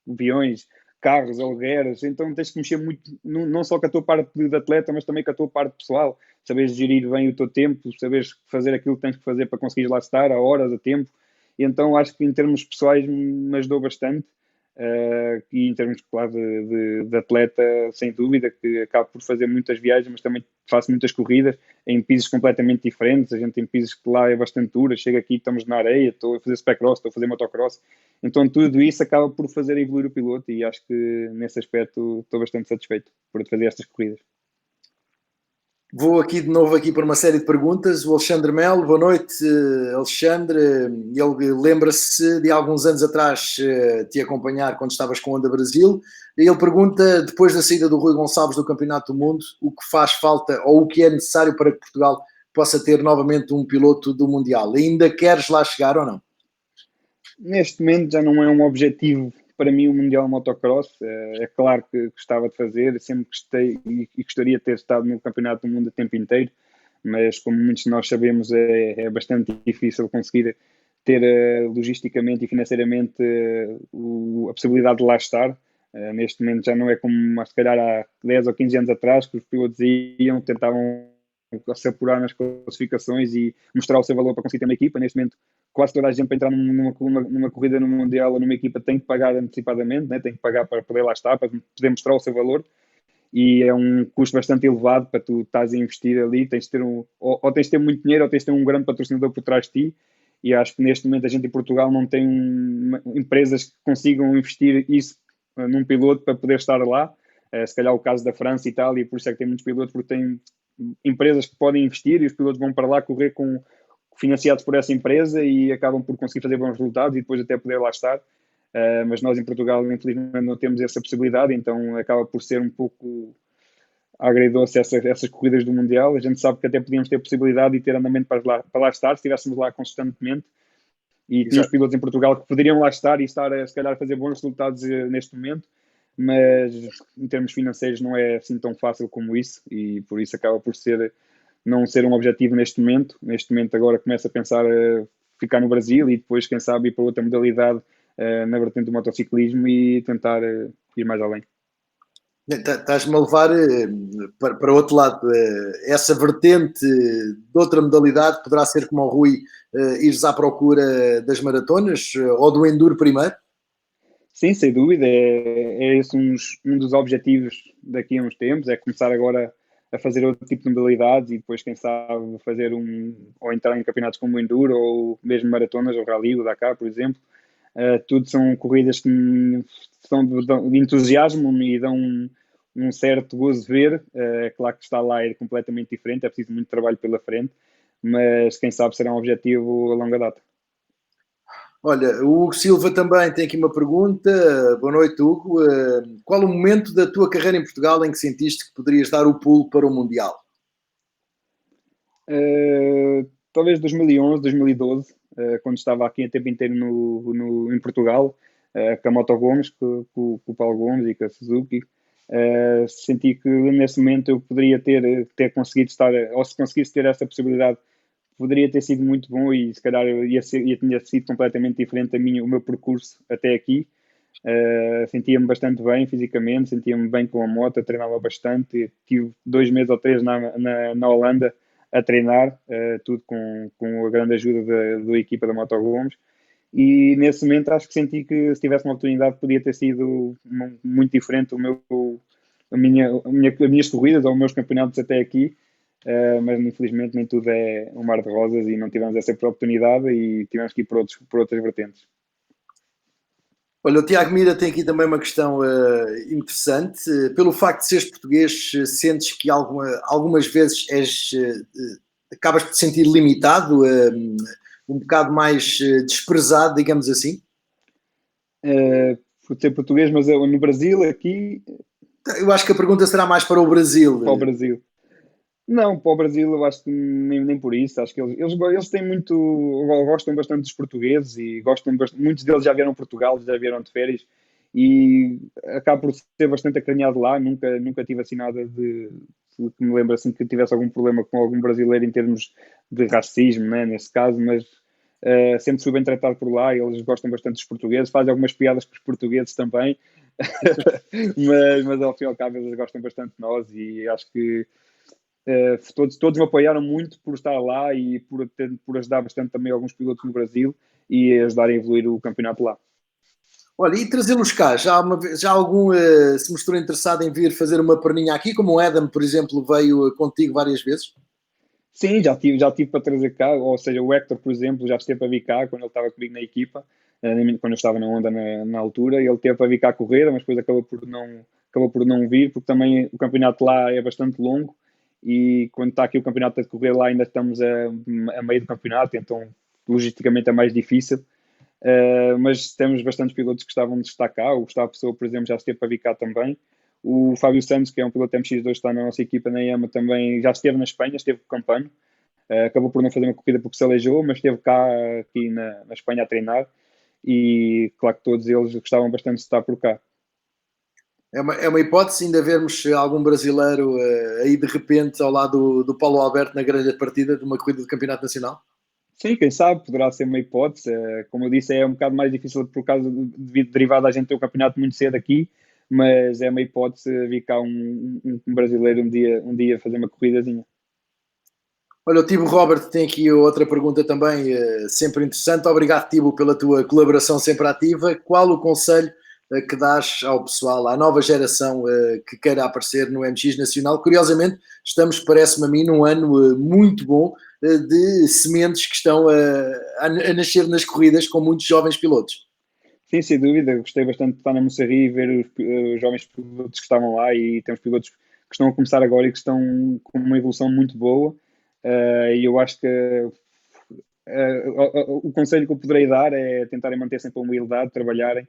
aviões, carros, alugueres, então tens que mexer muito, não só com a tua parte de atleta, mas também com a tua parte pessoal, saberes gerir bem o teu tempo, saberes fazer aquilo que tens que fazer para conseguires lá estar, a horas, a tempo, e então acho que em termos pessoais me ajudou bastante. E em termos, claro, de atleta, sem dúvida, que acabo por fazer muitas viagens, mas também faço muitas corridas em pisos completamente diferentes. A gente tem pisos que lá é bastante dura, chega aqui, estamos na areia, estou a fazer supercross, estou a fazer motocross, então tudo isso acaba por fazer evoluir o piloto e acho que nesse aspecto estou bastante satisfeito por fazer estas corridas.
Vou aqui de novo aqui para uma série de perguntas. O Alexandre Melo, boa noite, Alexandre. Ele lembra-se de alguns anos atrás te acompanhar quando estavas com a Honda Brasil. E ele pergunta, depois da saída do Rui Gonçalves do Campeonato do Mundo, o que faz falta ou o que é necessário para que Portugal possa ter novamente um piloto do Mundial. Ainda queres lá chegar ou não?
Neste momento já não é um objetivo para mim o Mundial Motocross. É claro que gostava de fazer, sempre gostei e gostaria de ter estado no Campeonato do Mundo o tempo inteiro, mas como muitos de nós sabemos é bastante difícil conseguir ter logisticamente e financeiramente a possibilidade de lá estar. Neste momento já não é como se calhar há 10 ou 15 anos atrás, que os pilotos iam, tentavam se apurar nas classificações e mostrar o seu valor para conseguir ter uma equipa. Neste momento, quase toda a gente para entrar numa corrida no Mundial ou numa equipa tem que pagar antecipadamente, né? Tem que pagar para poder lá estar, para poder mostrar o seu valor. E é um custo bastante elevado para tu estás a investir ali. Tens de ter ou tens de ter muito dinheiro ou tens de ter um grande patrocinador por trás de ti. E acho que neste momento a gente em Portugal não tem empresas que consigam investir isso num piloto para poder estar lá. Se calhar o caso da França e tal, e por isso é que tem muitos pilotos, porque tem empresas que podem investir e os pilotos vão para lá correr financiados por essa empresa e acabam por conseguir fazer bons resultados e depois até poder lá estar. Mas nós em Portugal infelizmente não temos essa possibilidade, então acaba por ser um pouco agridoce essas corridas do Mundial. A gente sabe que até podíamos ter possibilidade de ter andamento para lá estar, se estivéssemos lá constantemente. E tínhamos pilotos em Portugal que poderiam lá estar e estar se calhar a fazer bons resultados neste momento, mas em termos financeiros não é assim tão fácil como isso, e por isso acaba por não ser um objetivo neste momento. Neste momento agora começa a pensar ficar no Brasil e depois quem sabe ir para outra modalidade na vertente do motociclismo e tentar ir mais além.
Estás-me a levar para outro lado. Essa vertente de outra modalidade poderá ser como o Rui, ires à procura das maratonas ou do enduro primeiro?
Sim, sem dúvida. É esse um dos objetivos daqui a uns tempos, é começar agora a fazer outro tipo de modalidades e depois, quem sabe, fazer ou entrar em campeonatos como o Enduro ou mesmo maratonas, ou Rally, o Dakar, por exemplo. Tudo são corridas que são de entusiasmo e dão um certo gozo de ver. É claro que está lá é completamente diferente, é preciso muito trabalho pela frente, mas quem sabe será um objetivo a longa data.
Olha, o Hugo Silva também tem aqui uma pergunta. Boa noite, Hugo. Qual o momento da tua carreira em Portugal em que sentiste que poderias dar o pulo para o Mundial?
Talvez 2011, 2012, quando estava aqui a tempo inteiro em Portugal, com a Moto Gomes, com o Paulo Gomes e com a Suzuki. Senti que nesse momento eu poderia ter conseguido estar, ou se conseguisse ter essa possibilidade, poderia ter sido muito bom e se calhar ia ter sido completamente diferente o meu percurso até aqui. Sentia-me bastante bem fisicamente, sentia-me bem com a moto, treinava bastante, tive 2 meses ou 3 na Holanda a treinar, tudo com a grande ajuda da equipa da Moto Gomes, e nesse momento acho que senti que se tivesse uma oportunidade podia ter sido muito diferente as minhas corridas ou os meus campeonatos até aqui. Mas infelizmente nem tudo é um mar de rosas e não tivemos essa oportunidade e tivemos que ir por outras vertentes.
Olha, o Tiago Mira tem aqui também uma questão interessante. Pelo facto de seres português, sentes que algumas vezes acabas por te sentir limitado, um bocado mais desprezado, digamos assim?
Por ser português, mas no Brasil, aqui...
Eu acho que a pergunta será mais para o Brasil.
Para o Brasil. Não, para o Brasil eu acho que nem por isso. Acho que eles têm muito, gostam bastante dos portugueses e gostam bastante, muitos deles já vieram a Portugal, já vieram de férias e acabo por ser bastante acarinhado lá. Nunca tive assim nada de que me lembro assim que tivesse algum problema com algum brasileiro em termos de racismo, né, nesse caso, mas sempre fui bem tratado por lá. Eles gostam bastante dos portugueses, fazem algumas piadas com os portugueses também, mas ao fim e ao cabo eles gostam bastante de nós e acho que todos me apoiaram muito por estar lá e por ajudar bastante também alguns pilotos no Brasil e ajudar a evoluir o campeonato lá.
Olha, e trazê-los cá? Já algum se mostrou interessado em vir fazer uma perninha aqui, como o Adam, por exemplo, veio contigo várias vezes?
Sim, já tive para trazer cá, ou seja, o Hector, por exemplo, já esteve para vir cá quando ele estava comigo na equipa, quando eu estava na Honda na altura, ele teve para vir cá correr, mas depois acabou por não vir, porque também o campeonato lá é bastante longo e quando está aqui o campeonato a decorrer lá ainda estamos a meio do campeonato, então logisticamente é mais difícil. Mas temos bastantes pilotos que estavam de estar cá. O Gustavo Pessoa, por exemplo, já esteve para vir cá também. O Fábio Santos, que é um piloto MX2, está na nossa equipa na EMA também, já esteve na Espanha, esteve com Campano. Acabou por não fazer uma corrida porque se aleijou, mas esteve cá aqui na Espanha a treinar e claro que todos eles gostavam bastante de estar por cá.
É uma hipótese ainda vermos algum brasileiro aí de repente ao lado do Paulo Alberto na grande partida de uma corrida de campeonato nacional?
Sim, quem sabe, poderá ser uma hipótese. Como eu disse, é um bocado mais difícil por causa derivado a gente ter o campeonato muito cedo aqui, mas é uma hipótese vir cá um brasileiro um dia fazer uma corridazinha.
Olha, o Tibo Robert tem aqui outra pergunta também, sempre interessante. Obrigado, Tibo, pela tua colaboração sempre ativa. Qual o conselho que dás ao pessoal, à nova geração que queira aparecer no MX Nacional? Curiosamente, estamos, parece-me a mim, num ano muito bom de sementes que estão a nascer nas corridas com muitos jovens pilotos.
Sim, sem dúvida. Gostei bastante de estar na Moçarri e ver os jovens pilotos que estavam lá, e temos pilotos que estão a começar agora e que estão com uma evolução muito boa. E eu acho que o conselho que eu poderei dar é tentarem manter sempre a humildade, trabalharem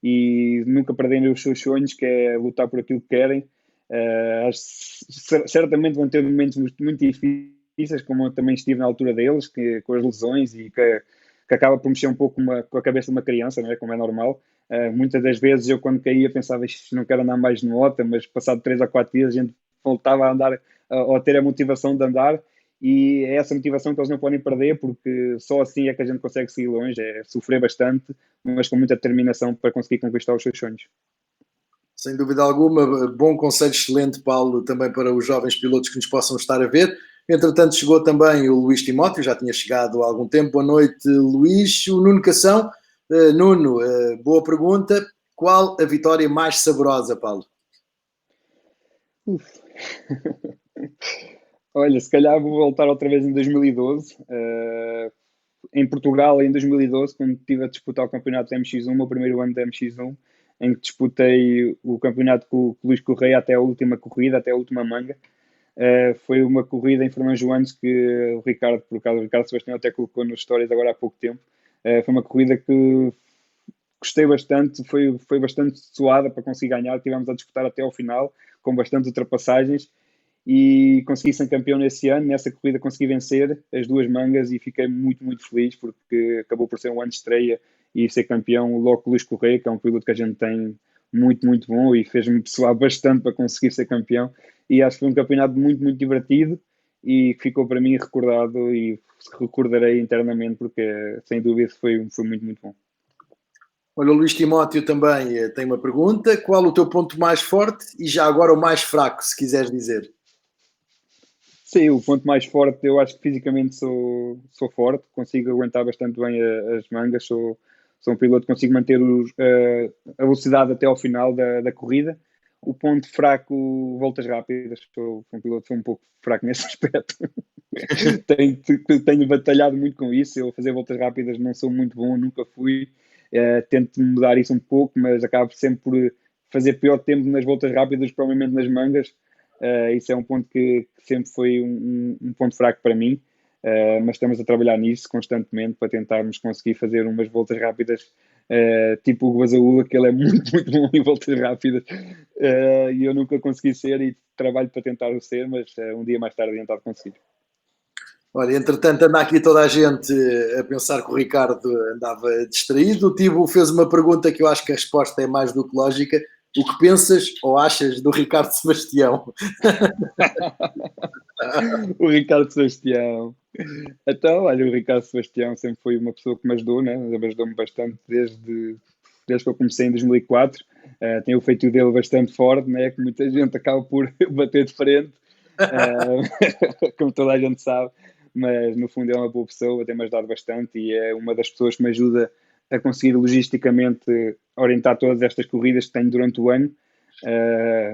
e nunca perderem os seus sonhos, que é lutar por aquilo que querem. Certamente vão ter momentos muito difíceis, como eu também estive na altura deles, com as lesões, e que acaba por mexer um pouco com a cabeça de uma criança, não é? Como é normal. Muitas das vezes eu, quando caía, pensava, "Ixi, não quero andar mais de moto", mas passado 3 ou 4 dias a gente voltava a andar, a ter a motivação de andar, e é essa motivação que eles não podem perder, porque só assim é que a gente consegue seguir longe. É sofrer bastante, mas com muita determinação para conseguir conquistar os seus sonhos.
Sem dúvida alguma, bom conselho, excelente, Paulo, também para os jovens pilotos que nos possam estar a ver. Entretanto, chegou também o Luís Timóteo, já tinha chegado há algum tempo. Boa noite, Luís. O Nuno Cação. Nuno, boa pergunta. Qual a vitória mais saborosa, Paulo?
Uf. Olha, se calhar vou voltar outra vez em 2012. Em Portugal, em 2012, quando estive a disputar o campeonato da MX1, o meu primeiro ano da MX1, em que disputei o campeonato com o Luís Correia até a última corrida, até a última manga. Foi uma corrida em Fernão Joanes que o Ricardo, por causa do Ricardo Sebastião, até colocou nos stories agora há pouco tempo. Foi uma corrida que gostei bastante, foi bastante suada para conseguir ganhar. Tivemos a disputar até ao final, com bastante ultrapassagens, e consegui ser campeão nesse ano. Nessa corrida consegui vencer as duas mangas e fiquei muito, muito feliz, porque acabou por ser um ano de estreia e ser campeão logo com o Luís Correia, que é um piloto que a gente tem muito, muito bom, e fez-me suar bastante para conseguir ser campeão. E acho que foi um campeonato muito, muito divertido e que ficou para mim recordado, e recordarei internamente, porque sem dúvida foi muito, muito bom.
Olha, o Luís Timóteo também tem uma pergunta. Qual o teu ponto mais forte e já agora o mais fraco, se quiseres dizer?
Sim, o ponto mais forte, eu acho que fisicamente sou forte, consigo aguentar bastante bem as mangas, sou um piloto que consigo manter a velocidade até ao final da corrida. O ponto fraco, voltas rápidas, sou um piloto, sou um pouco fraco nesse aspecto. tenho batalhado muito com isso. Eu, fazer voltas rápidas, não sou muito bom, nunca fui. Tento mudar isso um pouco, mas acabo sempre por fazer pior tempo nas voltas rápidas, provavelmente nas mangas. Isso é um ponto que sempre foi um ponto fraco para mim, mas estamos a trabalhar nisso constantemente para tentarmos conseguir fazer umas voltas rápidas, tipo o Basaúla, que ele é muito, muito bom em voltas rápidas, e eu nunca consegui ser, e trabalho para tentar o ser, mas um dia mais tarde tentar conseguir.
Olha, entretanto, anda aqui toda a gente a pensar que o Ricardo andava distraído. O Tibo fez uma pergunta que eu acho que a resposta é mais do que lógica. O que pensas ou achas do Ricardo Sebastião?
O Ricardo Sebastião. Então, olha, o Ricardo Sebastião sempre foi uma pessoa que me ajudou, né? Ajudou-me bastante desde que eu comecei em 2004. Tenho o feito dele bastante forte, né? Que muita gente acaba por bater de frente, como toda a gente sabe, mas no fundo é uma boa pessoa, tem-me ajudado bastante, e é uma das pessoas que me ajuda a conseguir logisticamente orientar todas estas corridas que tenho durante o ano.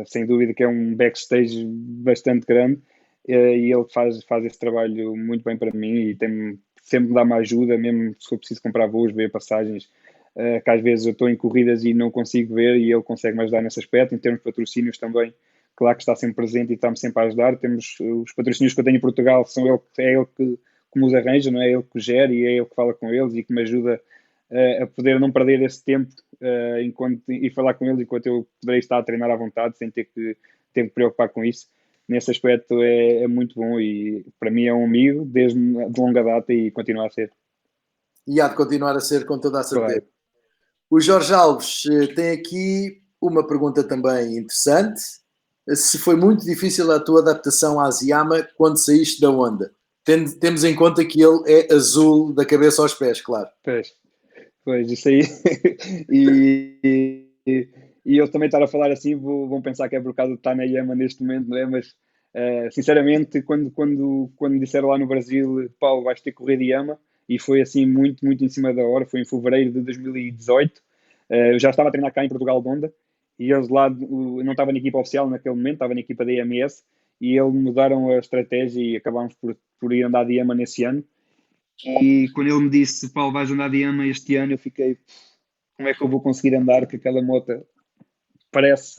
Sem dúvida que é um backstage bastante grande, e ele faz esse trabalho muito bem para mim, e sempre me dá uma ajuda, mesmo se for preciso comprar voos, ver passagens, que às vezes eu estou em corridas e não consigo ver, e ele consegue me ajudar nesse aspecto. Em termos de patrocínios também, claro que está sempre presente e está-me sempre a ajudar. Temos os patrocínios que eu tenho em Portugal, é ele que me os arranja, não é ele que gera, e é ele que fala com eles e que me ajuda a poder não perder esse tempo, e falar com eles enquanto eu poderei estar a treinar à vontade, sem ter que me preocupar com isso. Nesse aspecto é muito bom, e para mim é um amigo desde de longa data e continua a ser.
E há de continuar a ser, com toda a certeza.
Claro.
O Jorge Alves tem aqui uma pergunta também interessante. Se foi muito difícil a tua adaptação à Ziyama quando saíste da Honda? Temos em conta que ele é azul da cabeça aos pés, claro.
Pois isso aí. E eu também estar a falar assim, vão pensar que é por causa de estar na Yama neste momento, não é? Mas, sinceramente, quando disseram lá no Brasil, Paulo, vais ter que correr de Yama, e foi assim muito, muito em cima da hora, foi em fevereiro de 2018. Eu já estava a treinar cá em Portugal de Honda, e eles lá, eu não estava na equipa oficial naquele momento, estava na equipa da EMS, e eles mudaram a estratégia e acabámos por ir andar de Yama nesse ano. E quando ele me disse, Paulo, vais andar de Yama este ano, eu fiquei, como é que eu vou conseguir andar com aquela moto?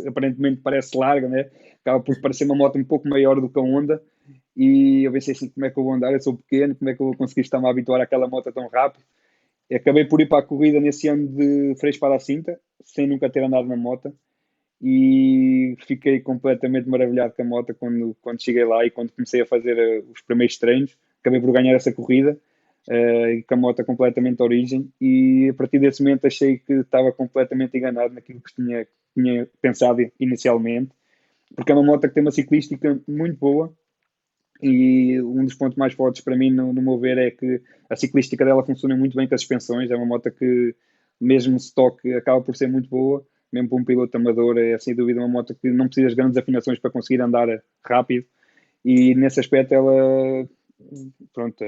Aparentemente parece larga, né? Acaba por parecer uma moto um pouco maior do que a Honda. E eu pensei assim, como é que eu vou andar? Eu sou pequeno, como é que eu vou conseguir estar-me a habituar àquela moto tão rápido? E acabei por ir para a corrida nesse ano de Freixo para a Cinta, sem nunca ter andado na moto. E fiquei completamente maravilhado com a moto quando cheguei lá e quando comecei a fazer os primeiros treinos. Acabei por ganhar essa corrida e com a moto completamente de origem. E a partir desse momento achei que estava completamente enganado naquilo que tinha pensado inicialmente, porque é uma moto que tem uma ciclística muito boa. E um dos pontos mais fortes para mim, no meu ver, é que a ciclística dela funciona muito bem com as suspensões. É uma moto que, mesmo stock, acaba por ser muito boa. Mesmo para um piloto amador, é sem dúvida uma moto que não precisa de grandes afinações para conseguir andar rápido. E nesse aspecto, ela, pronto,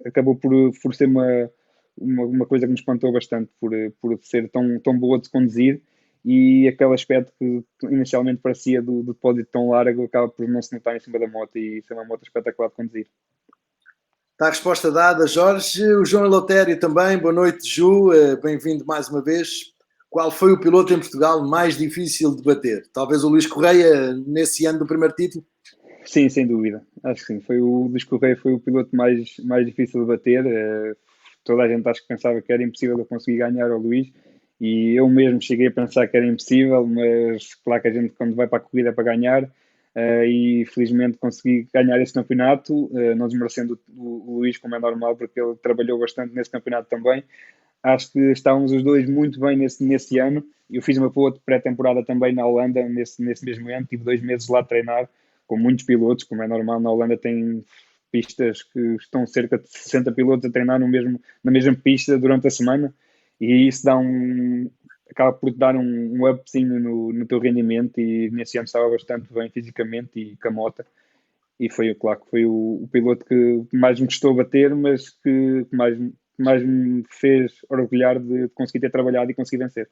acabou por ser uma coisa que me espantou bastante, por ser tão boa de se conduzir. E aquele aspecto que inicialmente parecia do depósito tão largo acaba por não se notar em cima da moto e ser uma moto espetacular de conduzir.
Está a resposta dada, Jorge. O João Eleutério também. Boa noite, Ju. Bem-vindo mais uma vez. Qual foi o piloto em Portugal mais difícil de bater? Talvez o Luís Correia, nesse ano do primeiro título?
Sim, sem dúvida. Acho que sim. Foi o Luís Correia foi o piloto mais difícil de bater. Toda a gente acho que pensava que era impossível eu conseguir ganhar ao Luís. E eu mesmo cheguei a pensar que era impossível, mas claro que a gente quando vai para a corrida é para ganhar. E felizmente consegui ganhar esse campeonato, não desmerecendo o Luís, como é normal, porque ele trabalhou bastante nesse campeonato também. Acho que estávamos os dois muito bem nesse ano. Eu fiz uma boa pré-temporada também na Holanda, nesse mesmo ano. Tive 2 meses lá a treinar com muitos pilotos, como é normal. Na Holanda tem pistas que estão cerca de 60 pilotos a treinar na mesma pista durante a semana. E isso acaba por dar um upzinho no teu rendimento. E nesse ano estava bastante bem fisicamente e com a moto. E foi, claro, que foi o piloto que mais me custou bater, mas que mais me fez orgulhar de conseguir ter trabalhado e conseguir vencer.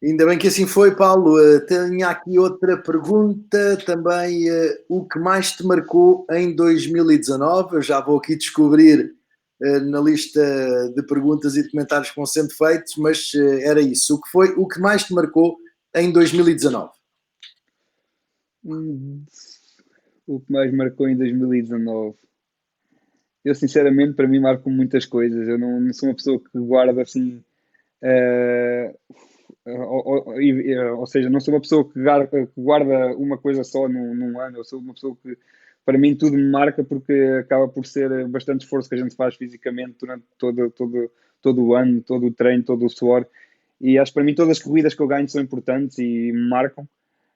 Ainda bem que assim foi, Paulo. Tenho aqui outra pergunta também. O que mais te marcou em 2019? Eu já vou aqui descobrir na lista de perguntas e de comentários que vão sendo feitos, mas era isso. O que mais te marcou em 2019?
O que mais marcou em 2019? Eu, sinceramente, para mim, marco muitas coisas. Eu não sou uma pessoa que guarda assim. Ou seja, não sou uma pessoa que guarda uma coisa só num ano. Eu sou uma pessoa que, para mim, tudo me marca porque acaba por ser bastante esforço que a gente faz fisicamente durante todo o ano, todo o treino, todo o suor. E acho que para mim todas as corridas que eu ganho são importantes e me marcam.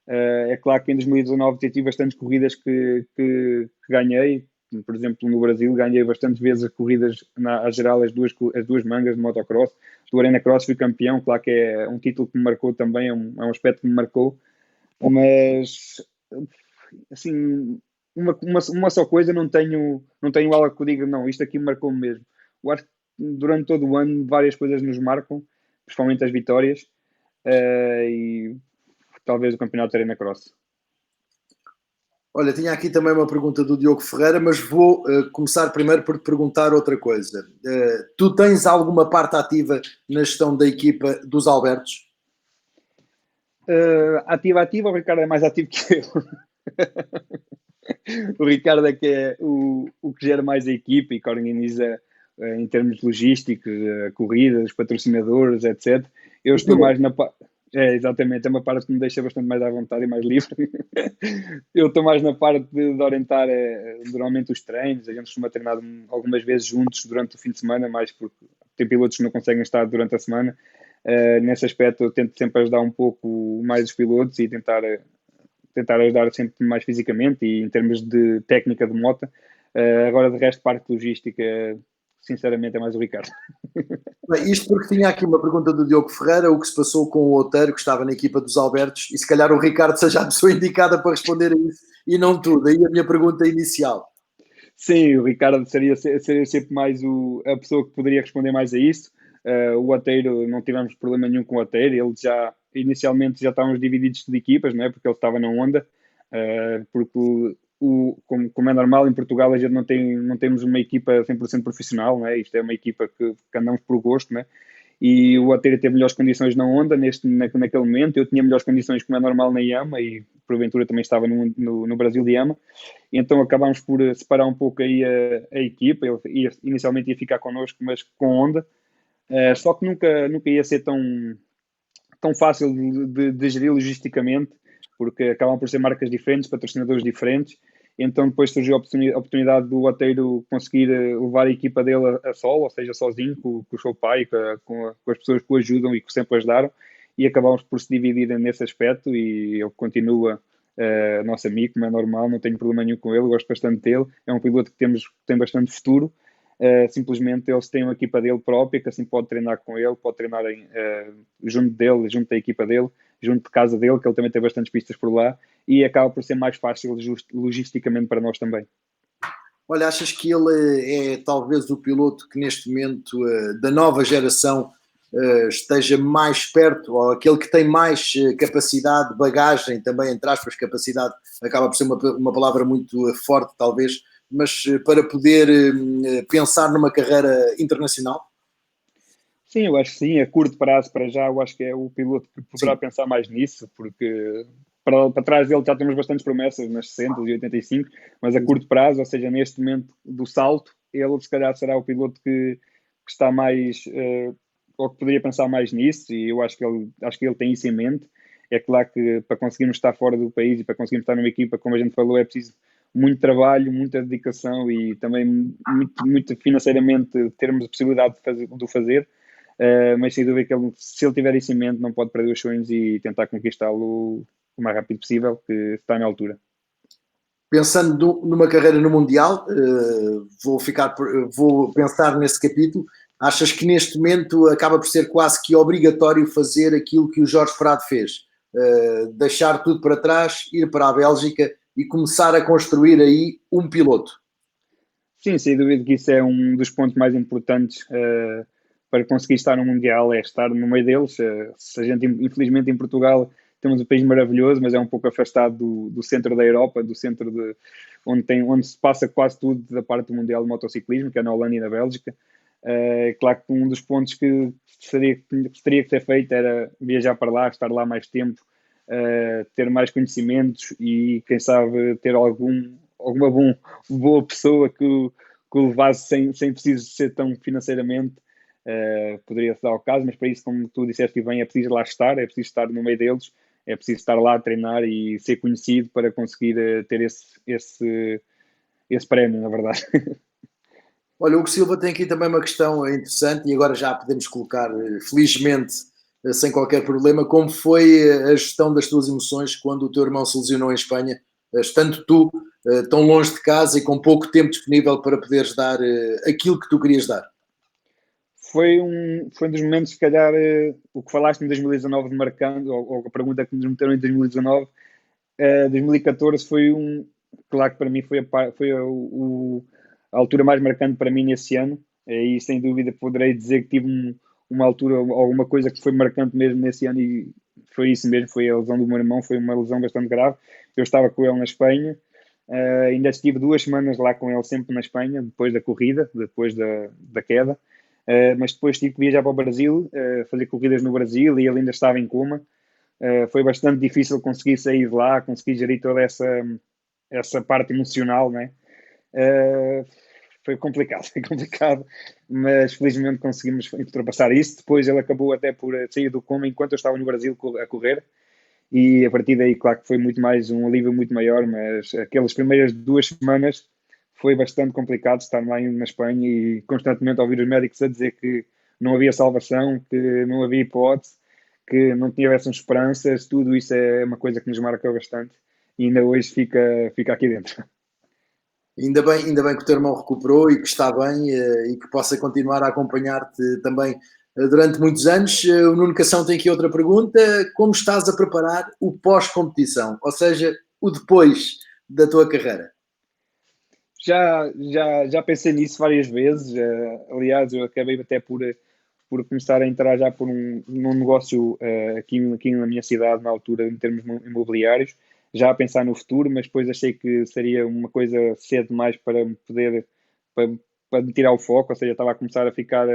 É claro que em 2019 tive bastantes corridas que ganhei. Por exemplo, no Brasil ganhei bastantes vezes as corridas a geral, as duas mangas de motocross. Do Arena Cross fui campeão, claro que é um título que me marcou também, é um aspecto que me marcou. Mas, assim, uma só coisa, não tenho algo que eu diga, não, isto aqui me marcou mesmo. Eu acho que durante todo o ano várias coisas nos marcam, principalmente as vitórias. E talvez o campeonato Arena Cross.
Olha, tinha aqui também uma pergunta do Diogo Ferreira, mas vou começar primeiro por te perguntar outra coisa. Tu tens alguma parte ativa na gestão da equipa dos Albertos?
Ativa, o Ricardo é mais ativo que eu. O Ricardo é que é o que gera mais a equipa e que organiza em termos logísticos, corridas, patrocinadores, etc. Eu estou mais na parte. Exatamente, é uma parte que me deixa bastante mais à vontade e mais livre. Eu estou mais na parte de orientar normalmente os treinos. A gente costuma treinar algumas vezes juntos durante o fim de semana, mais porque tem pilotos que não conseguem estar durante a semana. Nesse aspecto, eu tento sempre ajudar um pouco mais os pilotos e tentar ajudar sempre mais fisicamente e em termos de técnica de moto. Agora, de resto, parte logística, sinceramente, é mais o Ricardo.
Bem, isto porque tinha aqui uma pergunta do Diogo Ferreira, o que se passou com o Oteiro, que estava na equipa dos Albertos, e se calhar o Ricardo seja a pessoa indicada para responder a isso, e não tu. Daí a minha pergunta inicial.
Sim, o Ricardo seria sempre mais a pessoa que poderia responder mais a isso. O Oteiro, não tivemos problema nenhum com o Oteiro, ele já, inicialmente, já estávamos divididos de equipas, não é? Porque ele estava na Honda, porque como é normal, em Portugal a gente não temos uma equipa 100% profissional, não é? Isto é uma equipa que andamos por gosto, não é? E o Oteiro teve melhores condições na Honda naquele momento, eu tinha melhores condições, como é normal, na Yama, e porventura também estava no Brasil de Yama. E então acabámos por separar um pouco aí a equipa. Inicialmente ia ficar connosco, mas com Honda. Só que nunca ia ser tão fácil de gerir logisticamente, porque acabam por ser marcas diferentes, patrocinadores diferentes. Então depois surgiu a oportunidade do Oteiro conseguir levar a equipa dele a solo, ou seja, sozinho, com o seu pai, com as pessoas que o ajudam e que sempre ajudaram, e acabámos por se dividir nesse aspecto, e ele continua nosso amigo, como é normal, não tenho problema nenhum com ele, gosto bastante dele, é um piloto que tem bastante futuro. Simplesmente eles têm uma equipa dele própria, que assim pode treinar com ele, pode treinar junto dele, junto da equipa dele, junto de casa dele, que ele também tem bastantes pistas por lá, e acaba por ser mais fácil logisticamente para nós também.
Olha, achas que ele é talvez o piloto que neste momento da nova geração esteja mais perto, ou aquele que tem mais capacidade, bagagem, também entre aspas, capacidade, acaba por ser uma palavra muito forte talvez, mas para poder pensar numa carreira internacional?
Sim, eu acho que sim, a curto prazo para já, eu acho que é o piloto que poderá
Sim.
pensar mais nisso, porque para trás dele já temos bastantes promessas nas 60 e 85, mas a curto prazo, ou seja, neste momento do salto, ele se calhar será o piloto que está mais, ou que poderia pensar mais nisso, e eu acho que ele tem isso em mente. É claro que para conseguirmos estar fora do país e para conseguirmos estar numa equipa, como a gente falou, é preciso muito trabalho, muita dedicação e também muito financeiramente termos a possibilidade de o fazer. Mas sem dúvida que se ele tiver isso em mente, não pode perder os sonhos e tentar conquistá-lo o mais rápido possível, que está na altura.
Pensando numa carreira no Mundial, vou pensar nesse capítulo. Achas que neste momento acaba por ser quase que obrigatório fazer aquilo que o Jorge Frade fez? Deixar tudo para trás, ir para a Bélgica e começar a construir aí um piloto?
Sim, sem dúvida que isso é um dos pontos mais importantes para conseguir estar no Mundial, é estar no meio deles. Se a gente, infelizmente, em Portugal temos um país maravilhoso, mas é um pouco afastado do centro da Europa, do centro onde se passa quase tudo da parte do Mundial de motociclismo, que é na Holanda e na Bélgica. Claro que um dos pontos que teria que ser feito era viajar para lá, estar lá mais tempo, ter mais conhecimentos e, quem sabe, ter alguma boa pessoa que o levasse sem preciso ser tão financeiramente. Poderia se dar o caso, mas para isso, como tu disseste bem, é preciso lá estar, é preciso estar no meio deles, é preciso estar lá a treinar e ser conhecido para conseguir ter esse prémio, na verdade.
Olha, o Hugo Silva tem aqui também uma questão interessante e agora já podemos colocar, felizmente, sem qualquer problema, como foi a gestão das tuas emoções quando o teu irmão se lesionou em Espanha, estando tu tão longe de casa e com pouco tempo disponível para poderes dar aquilo que tu querias dar?
Foi um dos momentos, se calhar, o que falaste em 2019 de marcando, ou a pergunta que nos meteram em 2019, 2014 foi claro que para mim foi a altura mais marcante para mim nesse ano, e sem dúvida poderei dizer que tive uma altura, alguma coisa que foi marcante mesmo nesse ano, e foi isso mesmo, foi a lesão do meu irmão, foi uma lesão bastante grave. Eu estava com ele na Espanha, ainda estive 2 semanas lá com ele, sempre na Espanha, depois da corrida, depois da queda. Mas depois tive que viajar para o Brasil, fazer corridas no Brasil, e ele ainda estava em coma. Foi bastante difícil conseguir sair de lá, conseguir gerir toda essa parte emocional, né? Foi complicado, foi complicado, mas felizmente conseguimos ultrapassar isso. Depois ele acabou até por sair do coma enquanto eu estava no Brasil a correr, e a partir daí, claro que foi muito mais um alívio muito maior, mas aquelas primeiras 2 semanas foi bastante complicado estar lá na Espanha e constantemente ouvir os médicos a dizer que não havia salvação, que não havia hipótese, que não tivessem esperanças. Tudo isso é uma coisa que nos marca bastante e ainda hoje fica aqui dentro.
Ainda bem que o teu irmão recuperou e que está bem e que possa continuar a acompanhar-te também durante muitos anos. O Nuno Cação tem aqui outra pergunta: como estás a preparar o pós-competição? Ou seja, o depois da tua carreira?
Já pensei nisso várias vezes. Aliás, eu acabei até por começar a entrar já num negócio aqui na minha cidade, na altura, em termos imobiliários, já a pensar no futuro, mas depois achei que seria uma coisa cedo demais para me poder, para, para me tirar o foco, ou seja, estava a começar a ficar,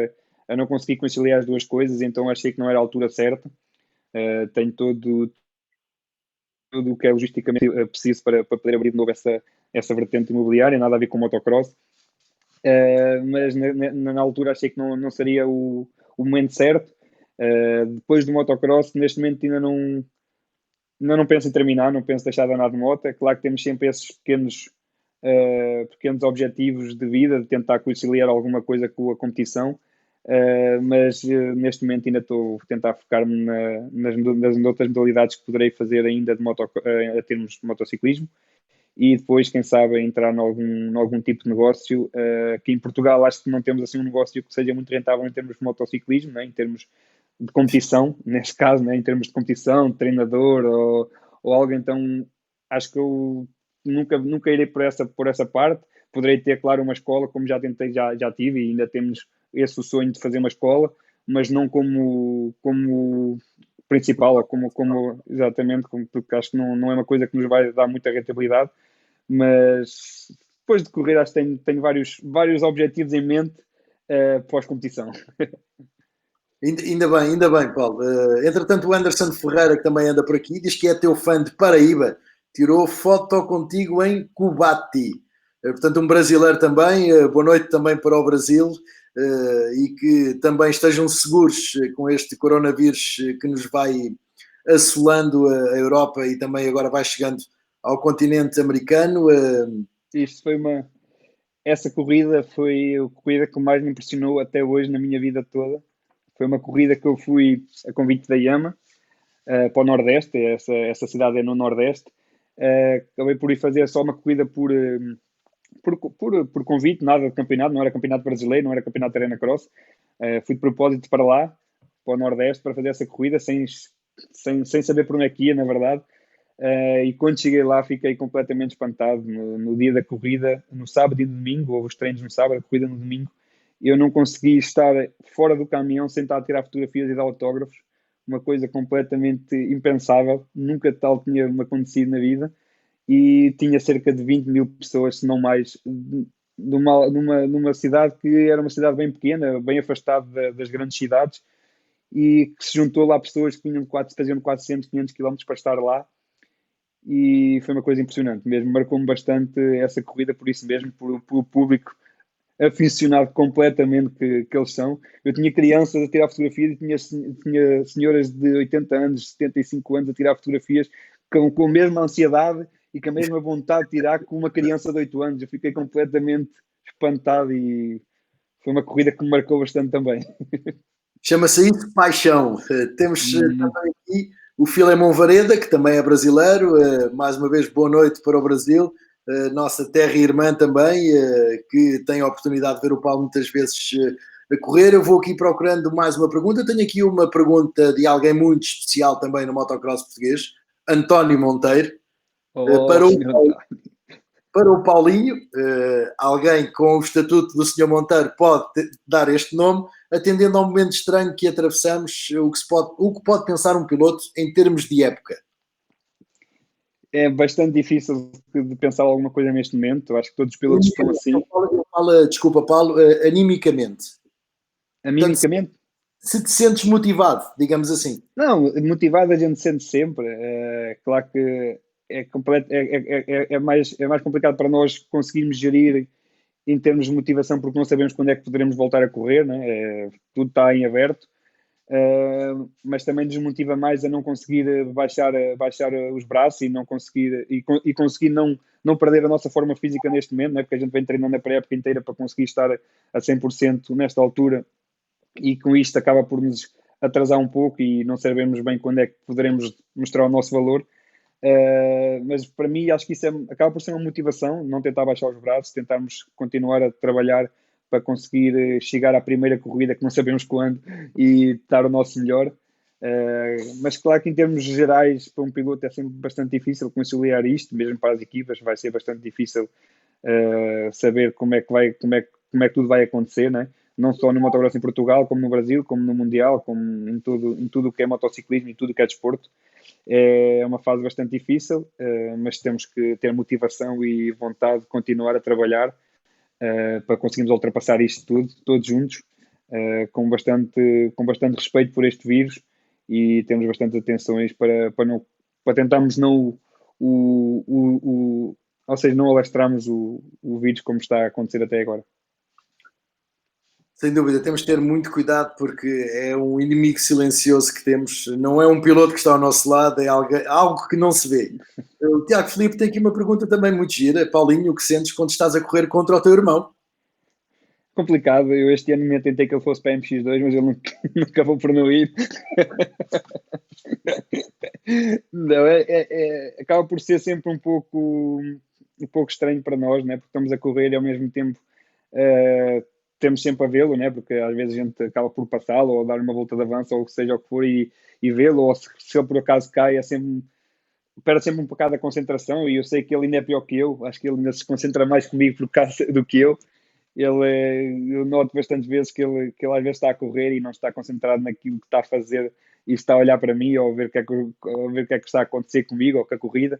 a não conseguir conciliar as duas coisas, então achei que não era a altura certa. Tenho tudo o que é logisticamente preciso para poder abrir de novo essa vertente imobiliária, nada a ver com motocross. Mas na altura achei que não seria o momento certo. Depois do motocross, neste momento ainda não penso em terminar, não penso deixar de andar de moto. É claro que temos sempre esses pequenos objetivos de vida, de tentar conciliar alguma coisa com a competição. Mas neste momento ainda estou a tentar focar-me nas outras modalidades que poderei fazer ainda a termos de motociclismo e depois, quem sabe, entrar em algum tipo de negócio. Aqui em Portugal acho que não temos assim um negócio que seja muito rentável em termos de motociclismo, né? Em termos de competição, neste caso, né? Em termos de competição, de treinador ou algo, então acho que eu nunca irei por essa parte. Poderei ter, claro, uma escola, como já tentei, já tive, e ainda temos esse o sonho de fazer uma escola, mas não como principal, exatamente, porque acho que não é uma coisa que nos vai dar muita rentabilidade, mas depois de correr acho que tenho vários objetivos em mente pós-competição.
Ainda bem, Paulo. Entretanto, o Anderson Ferreira, que também anda por aqui, diz que é teu fã de Paraíba, tirou foto contigo em Cubati. Portanto, um brasileiro também. Boa noite também para o Brasil e que também estejam seguros com este coronavírus que nos vai assolando a Europa e também agora vai chegando ao continente americano.
Isto foi essa corrida foi a corrida que mais me impressionou até hoje na minha vida toda. Foi uma corrida que eu fui a convite da Yama para o Nordeste, essa cidade é no Nordeste. Acabei por ir fazer só uma corrida por convite, nada de campeonato, não era campeonato brasileiro, não era campeonato de Arena Cross. Fui de propósito para lá, para o Nordeste, para fazer essa corrida, sem saber por onde é que ia, na verdade. E quando cheguei lá fiquei completamente espantado. No dia da corrida, no sábado e no domingo, houve os treinos no sábado, a corrida no domingo, eu não consegui estar fora do caminhão sentado a tirar fotografias e dar autógrafos, uma coisa completamente impensável, nunca tal tinha me acontecido na vida, e tinha cerca de 20 mil pessoas, se não mais, numa cidade que era uma cidade bem pequena, bem afastada das grandes cidades, e que se juntou lá pessoas que faziam 400, 500 quilómetros para estar lá, e foi uma coisa impressionante mesmo, marcou-me bastante essa corrida por isso mesmo, por público aficionado completamente que eles são. Eu tinha crianças a tirar fotografias e tinha senhoras de 80 anos, 75 anos a tirar fotografias com a mesma ansiedade e com a mesma vontade de tirar que uma criança de 8 anos. Eu fiquei completamente espantado e foi uma corrida que me marcou bastante também.
Chama-se isso paixão. Temos
Muito.
também aqui o Filemon Vareda, que também é brasileiro. Mais uma vez, boa noite para o Brasil. Nossa terra e irmã também, que tem a oportunidade de ver o Paulo muitas vezes a correr. Eu vou aqui procurando mais uma pergunta. Tenho aqui uma pergunta de alguém muito especial também no motocross português, António Monteiro,
Oh,
para o
senhor António.
para o Paulinho, alguém com o estatuto do Senhor Monteiro pode dar este nome, atendendo ao momento estranho que atravessamos, o que pode pensar um piloto em termos de época.
É bastante difícil de pensar alguma coisa neste momento. Acho que todos os pilotos estão assim.
Desculpa, Paulo, animicamente. Portanto,
Animicamente,
se te sentes motivado, digamos assim.
não, motivado a gente sente sempre. Claro que é mais complicado para nós conseguirmos gerir em termos de motivação, porque não sabemos quando é que poderemos voltar a correr, né? Tudo está em aberto. Mas também nos motiva mais a não conseguir baixar os braços e não conseguir e conseguir não perder a nossa forma física neste momento, né? Porque a gente vem treinando a pré-época inteira para conseguir estar a 100% nesta altura e com isto acaba por nos atrasar um pouco e não sabemos bem quando é que poderemos mostrar o nosso valor. Mas para mim acho que isso acaba por ser uma motivação, não tentar baixar os braços, tentarmos continuar a trabalhar para conseguir chegar à primeira corrida, que não sabemos quando, e dar o nosso melhor. Mas claro que em termos gerais, para um piloto é sempre bastante difícil conciliar isto, mesmo para as equipas vai ser bastante difícil saber como é que tudo vai acontecer, né? Não só no motocross em Portugal, como no Brasil, como no Mundial, como em tudo o que é motociclismo e tudo o que é desporto. É uma fase bastante difícil, mas temos que ter motivação e vontade de continuar a trabalhar para conseguirmos ultrapassar isto tudo, todos juntos, com bastante respeito por este vírus e temos bastantes atenções para tentarmos não ou seja, não alastrarmos o vírus como está a acontecer até agora.
Sem dúvida, temos de ter muito cuidado porque é um inimigo silencioso que temos, não é um piloto que está ao nosso lado, é algo que não se vê. O Tiago Filipe tem aqui uma pergunta também muito gira. Paulinho, o que sentes quando estás a correr contra o teu irmão?
Complicado, eu este ano me tentei que ele fosse para a MX2, mas ele nunca, nunca acabou por não ir. Não, acaba por ser sempre um pouco estranho para nós, né? Porque estamos a correr e ao mesmo tempo temos sempre a vê-lo, né? Porque às vezes a gente acaba por passá-lo ou dar uma volta de avanço ou seja o que for e vê-lo, ou se ele por acaso cai, perde sempre um bocado a concentração e eu sei que ele ainda é pior que eu, acho que ele ainda se concentra mais comigo por causa do que eu. Eu noto bastantes vezes que ele às vezes está a correr e não está concentrado naquilo que está a fazer e está a olhar para mim ou a ver a ver o que é que está a acontecer comigo ou com a corrida.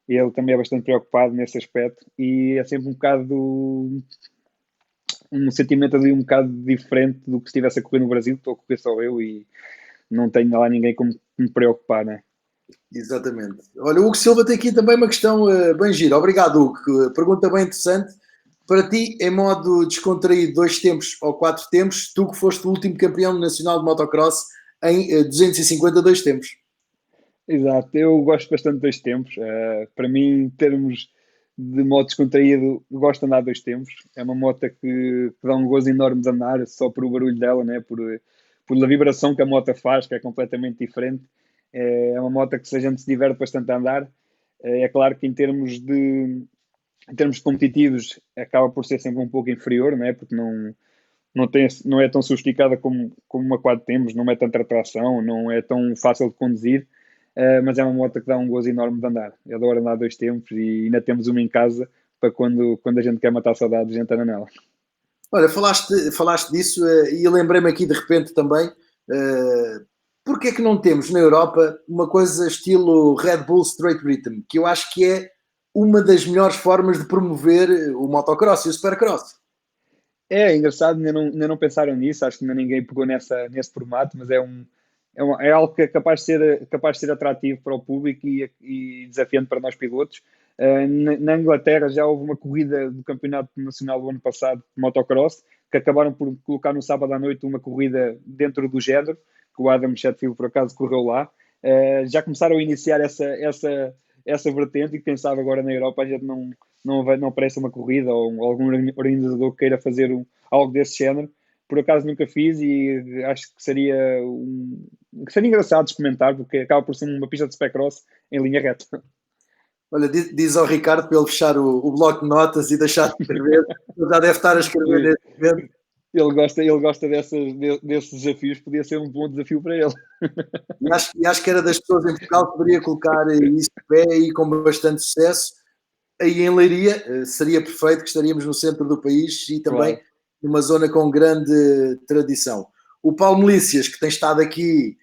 Ele também é bastante preocupado nesse aspecto e é sempre um bocado um sentimento ali um bocado diferente do que se estivesse a correr no Brasil, que estou a correr só eu e não tenho lá ninguém como me preocupar, né?
Exatamente. Olha, o Hugo Silva tem aqui também uma questão bem gira. Obrigado, Hugo. Pergunta bem interessante. Para ti, em modo descontraído, 2 tempos ou 4 tempos, tu que foste o último campeão nacional de motocross em 250 2 tempos.
Exato, eu gosto bastante de dois tempos. Para mim, em termos de moto descontraído, gosto de andar dois tempos. É uma moto que dá um gozo enorme de andar, só por o barulho dela, né? Por a vibração que a moto faz, que é completamente diferente. É uma moto que se a gente se diverte bastante a andar. É claro que em termos competitivos acaba por ser sempre um pouco inferior, né? Porque não é tão sofisticada como uma quad temos, não é tanta tração, não é tão fácil de conduzir, mas é uma moto que dá um gozo enorme de andar. Eu adoro andar dois tempos e ainda temos uma em casa para quando a gente quer matar saudades, a gente anda nela.
Olha, falaste disso e lembrei-me aqui de repente também, porque é que não temos na Europa uma coisa estilo Red Bull Straight Rhythm, que eu acho que é uma das melhores formas de promover o motocross e o supercross.
É engraçado, ainda não pensaram nisso, acho que ainda ninguém pegou nesse formato, mas é algo que é capaz de ser atrativo para o público e desafiante para nós pilotos. Na Inglaterra já houve uma corrida do Campeonato Nacional do ano passado de motocross, que acabaram por colocar no sábado à noite uma corrida dentro do género, que o Adam Sheffield por acaso correu lá. Já começaram a iniciar essa vertente e quem sabe agora na Europa a gente não aparece uma corrida ou algum organizador que queira fazer algo desse género. Por acaso nunca fiz e acho que seria engraçado de experimentar, porque acaba por ser uma pista de supercross em linha reta.
Olha, diz ao Ricardo para ele fechar o bloco de notas e deixar de escrever. Ele já deve estar a escrever neste momento.
Ele gosta desses desafios, podia ser um bom desafio para ele.
E acho que era das pessoas em Portugal que poderia colocar isso de pé e com bastante sucesso. Aí em Leiria seria perfeito, que estaríamos no centro do país e também
Claro.
numa zona com grande tradição. O Paulo Milícias, que tem estado aqui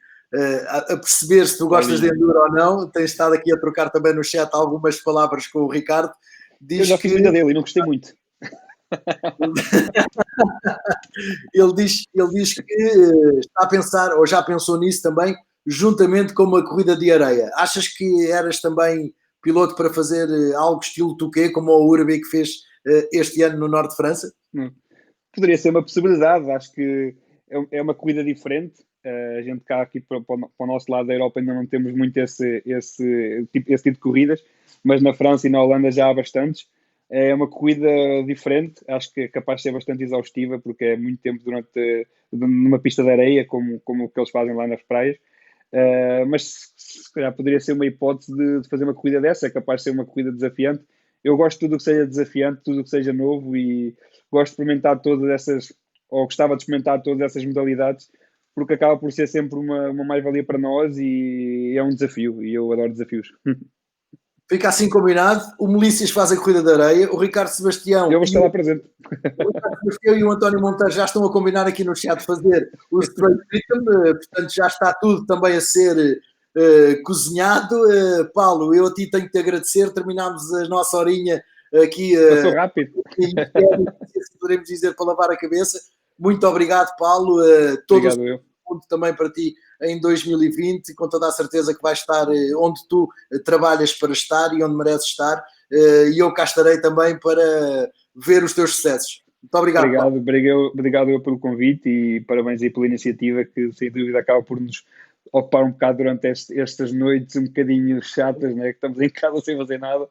a perceber se tu gostas de enduro ou não, tem estado aqui a trocar também no chat algumas palavras com o Ricardo,
Eu
diz
já fiz
que
muita dele e não gostei muito.
ele diz que está a pensar, ou já pensou nisso também, juntamente com uma corrida de areia. Achas que eras também piloto para fazer algo estilo Touquet, como o Urbi que fez este ano no Norte de França?
Poderia ser uma possibilidade, acho que é uma corrida diferente. A gente cá aqui para o nosso lado da Europa ainda não temos muito esse tipo de corridas, mas na França e na Holanda já há bastantes. É uma corrida diferente, acho que é capaz de ser bastante exaustiva, porque é muito tempo numa pista de areia, como o que eles fazem lá nas praias. Mas se calhar poderia ser uma hipótese de fazer uma corrida dessa, é capaz de ser uma corrida desafiante. Eu gosto de tudo o que seja desafiante, tudo o que seja novo e gosto de experimentar todas essas, ou gostava de experimentar todas essas modalidades, porque acaba por ser sempre uma mais-valia para nós e é um desafio, e eu adoro desafios.
Fica assim combinado. O Melícias faz a corrida de areia, o Ricardo Sebastião
Eu vou estar lá presente.
e o António Monteiro já estão a combinar aqui no chat fazer o Straight Chicken, portanto já está tudo também a ser cozinhado. Paulo, eu a ti tenho que te agradecer, terminámos a nossa horinha aqui.
Passou rápido.
Se poderemos dizer para lavar a cabeça. Muito obrigado, Paulo. Todos
Obrigado, eu.
também para ti em 2020, com toda a certeza que vais estar onde tu trabalhas para estar e onde mereces estar, e eu cá estarei também para ver os teus sucessos. Muito obrigado.
Obrigado eu pelo convite e parabéns aí pela iniciativa que sem dúvida acaba por nos ocupar um bocado durante estas noites um bocadinho chatas, né? Que estamos em casa sem fazer nada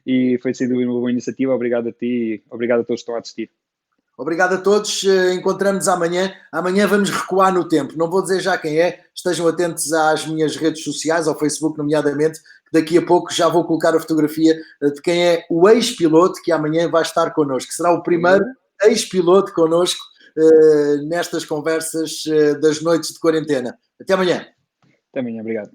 e foi sem dúvida uma boa iniciativa. Obrigado a ti e obrigado a todos que estão a assistir.
Obrigado a todos, encontramos-nos amanhã. Amanhã vamos recuar no tempo, não vou dizer já quem é, estejam atentos às minhas redes sociais, ao Facebook nomeadamente, que daqui a pouco já vou colocar a fotografia de quem é o ex-piloto que amanhã vai estar connosco, será o primeiro ex-piloto connosco nestas conversas das noites de quarentena. Até amanhã.
Até amanhã, obrigado.